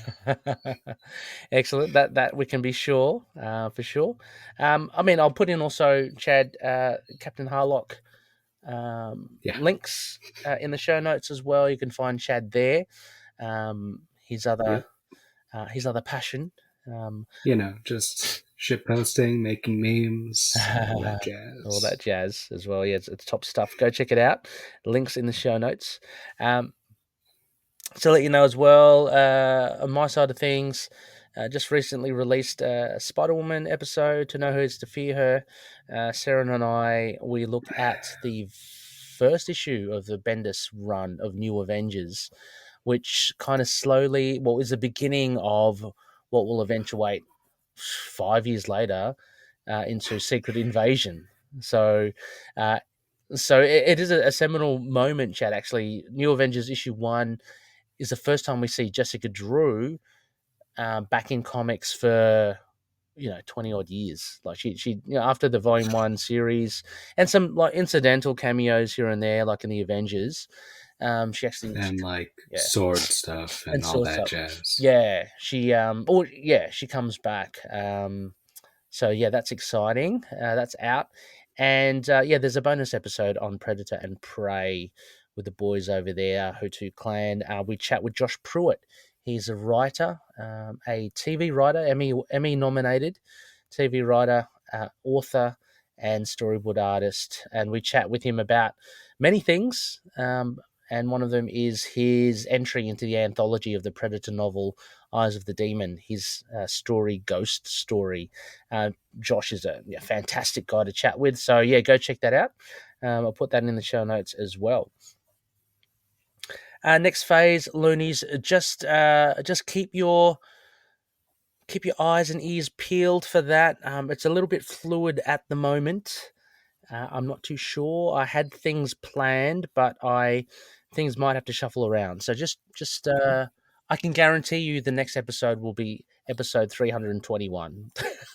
Excellent. That we can be sure, for sure. I mean, I'll put in also, Chad, Captain Harlock links in the show notes as well. You can find Chad there. His other passion, Just shit posting, making memes, all that jazz. All that jazz as well. Yeah, it's top stuff. Go check it out. Links in the show notes. To let you know as well, on my side of things, just recently released a Spider-Woman episode, To Know Her Is to Fear Her. Sarah and I, we looked at the first issue of the Bendis run of New Avengers, which kind of slowly, is the beginning of what will eventuate 5 years later into Secret Invasion. So it is a seminal moment, Chad. Actually, New Avengers issue 1 is the first time we see Jessica Drew back in comics for 20 odd years. Like she after the Volume 1 series and some like incidental cameos here and there, like in the Avengers. She actually sword stuff and all that jazz. Yeah, she comes back. So yeah, that's exciting. That's out. And there's a bonus episode on Predator and Prey with the boys over there, Hutu Clan. We chat with Josh Pruitt. He's a writer, a TV writer, Emmy nominated TV writer, author, and storyboard artist. And we chat with him about many things. And one of them is his entry into the anthology of the Predator novel, Eyes of the Demon, his story, Ghost Story. Josh is a fantastic guy to chat with. So, yeah, go check that out. I'll put that in the show notes as well. Next phase, loonies, just keep your eyes and ears peeled for that. It's a little bit fluid at the moment. I'm not too sure. I had things planned, but things might have to shuffle around. So just I can guarantee you the next episode will be episode 321.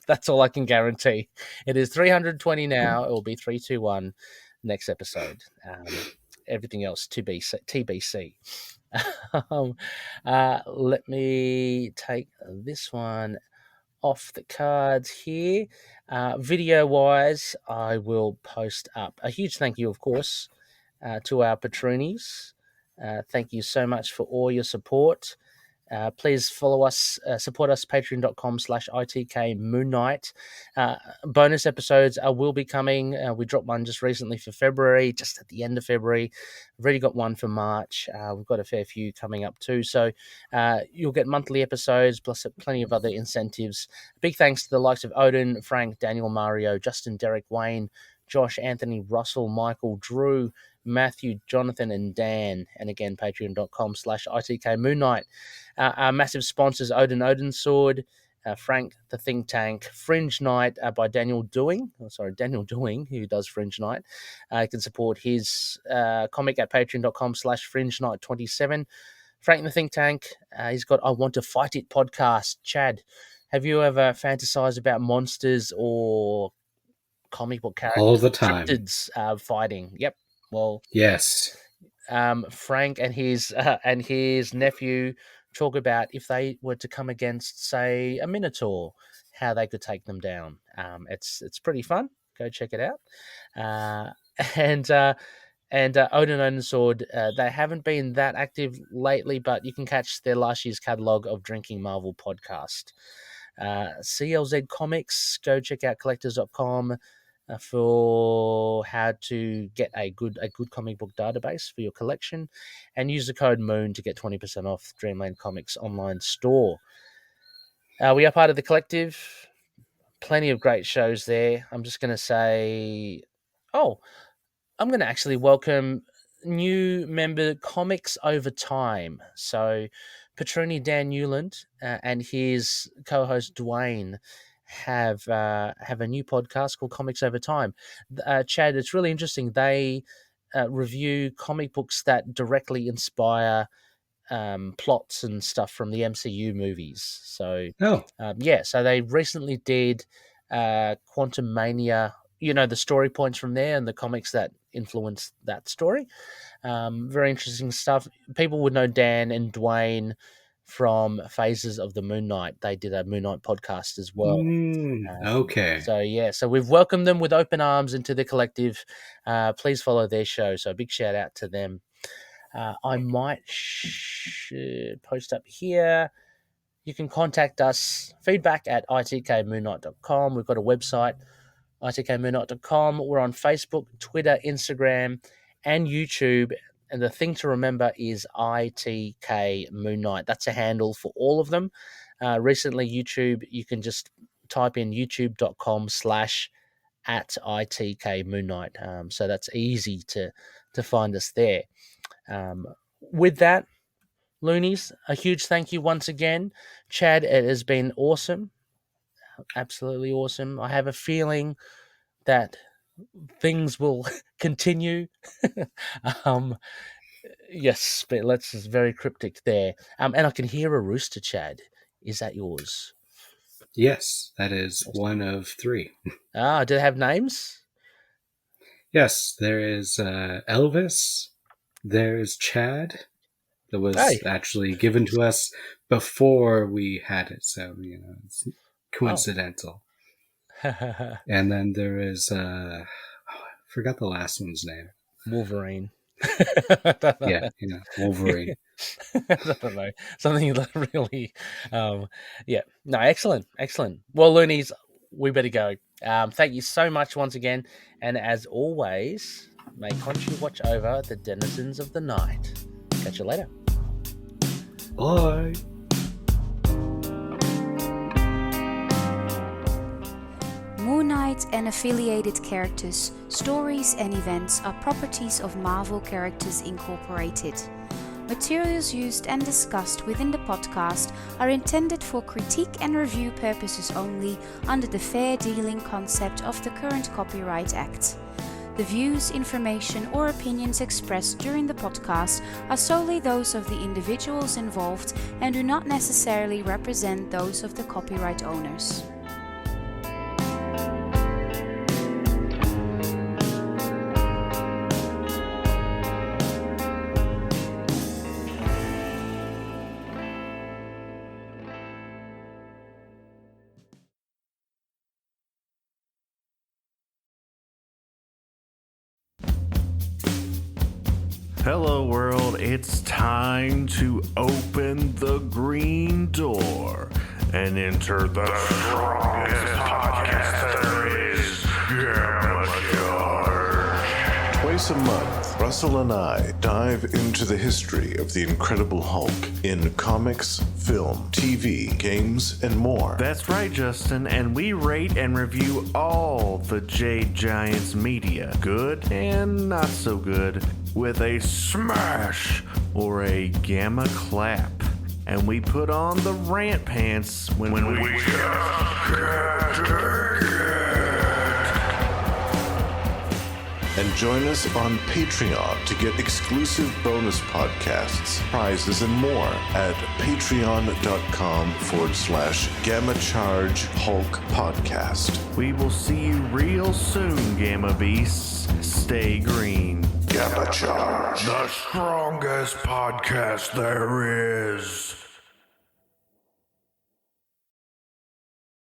That's all I can guarantee. It is 320 now. It will be 321 next episode. Everything else TBC. Let me take this one off the cards here. Video wise, I will post up a huge thank you, of course, to our patroonies. Thank you so much for all your support. Please follow us, support us, patreon.com/ITK Moon Knight. Bonus episodes will be coming. We dropped one just recently for February, just at the end of February. We've already got one for March. We've got a fair few coming up too. So you'll get monthly episodes, plus plenty of other incentives. Big thanks to the likes of Odin, Frank, Daniel, Mario, Justin, Derek, Wayne, Josh, Anthony, Russell, Michael, Drew, Matthew, Jonathan, and Dan. And again, patreon.com/ITK Moon Knight. Our massive sponsors, Odin Sword, Frank the Think Tank, Fringe Knight by Daniel Doing, who does Fringe Knight. You can support his comic at patreon.com/Fringe Knight 27. Frank the Think Tank, he's got I Want to Fight It podcast. Chad, have you ever fantasized about monsters or comic book characters? All the time. Cryptids fighting. Yep. Well, yes. Frank and his nephew talk about if they were to come against, say, a Minotaur, how they could take them down. It's pretty fun. Go check it out. And Odin Sword, they haven't been that active lately, but you can catch their last year's catalogue of Drinking Marvel podcast. CLZ Comics, go check out collectors.com for how to get a good comic book database for your collection, and use the code MOON to get 20% off Dreamland Comics online store. We are part of the collective. Plenty of great shows there. I'm just going to say, I'm going to actually welcome new member Comics Over Time. So Patroni Dan Newland and his co-host Dwayne have a new podcast called Comics Over Time. Chad, it's really interesting. They review comic books that directly inspire plots and stuff from the MCU movies. So so they recently did Quantum Mania, the story points from there and the comics that influenced that story. Very interesting stuff. People would know Dan and Dwayne from Phases of the Moon Knight. They did a Moon Knight podcast as well. Okay. So we've welcomed them with open arms into the collective. Please follow their show. So a big shout out to them. I might post up here you can contact us, feedback at itkmoonnight.com. We've got a website, itkmoonnight.com. We're on Facebook, Twitter, Instagram, and YouTube. And the thing to remember is ITK Moon Knight. That's a handle for all of them. Recently, YouTube, you can just type in youtube.com/@ITK Moon Knight. So that's easy to find us there. With that, Loonies, a huge thank you once again. Chad, it has been awesome. Absolutely awesome. I have a feeling that things will continue. Yes, but let's just very cryptic there. And I can hear a rooster, Chad. Is that yours? Yes, that is one of 3. Do they have names? Yes, there is Elvis. There's Chad. That was actually given to us before we had it, so it's coincidental. And then there is I forgot the last one's name. Wolverine. Yeah, Wolverine. I don't know. Something that really No, excellent. Well, Loonies, we better go. Thank you so much once again, and as always, may Khonshu watch over the denizens of the night. Catch you later. Bye. Moon Knight and affiliated characters, stories and events are properties of Marvel Characters Incorporated. Materials used and discussed within the podcast are intended for critique and review purposes only under the fair dealing concept of the current Copyright Act. The views, information, or opinions expressed during the podcast are solely those of the individuals involved and do not necessarily represent those of the copyright owners. Hello world, it's time to open the green door and enter the strongest podcast there is, Gamma Charge. Twice a month, Russell and I dive into the history of the Incredible Hulk in comics, film, TV, games, and more. That's right, Justin, and we rate and review all the Jade Giants media, good and not so good, with a smash or a gamma clap. And we put on the rant pants when we just And join us on Patreon to get exclusive bonus podcasts, prizes, and more at patreon.com/Gamma Charge Hulk Podcast. We will see you real soon, Gamma Beasts. Stay green. Gamma Charge. The strongest podcast there is.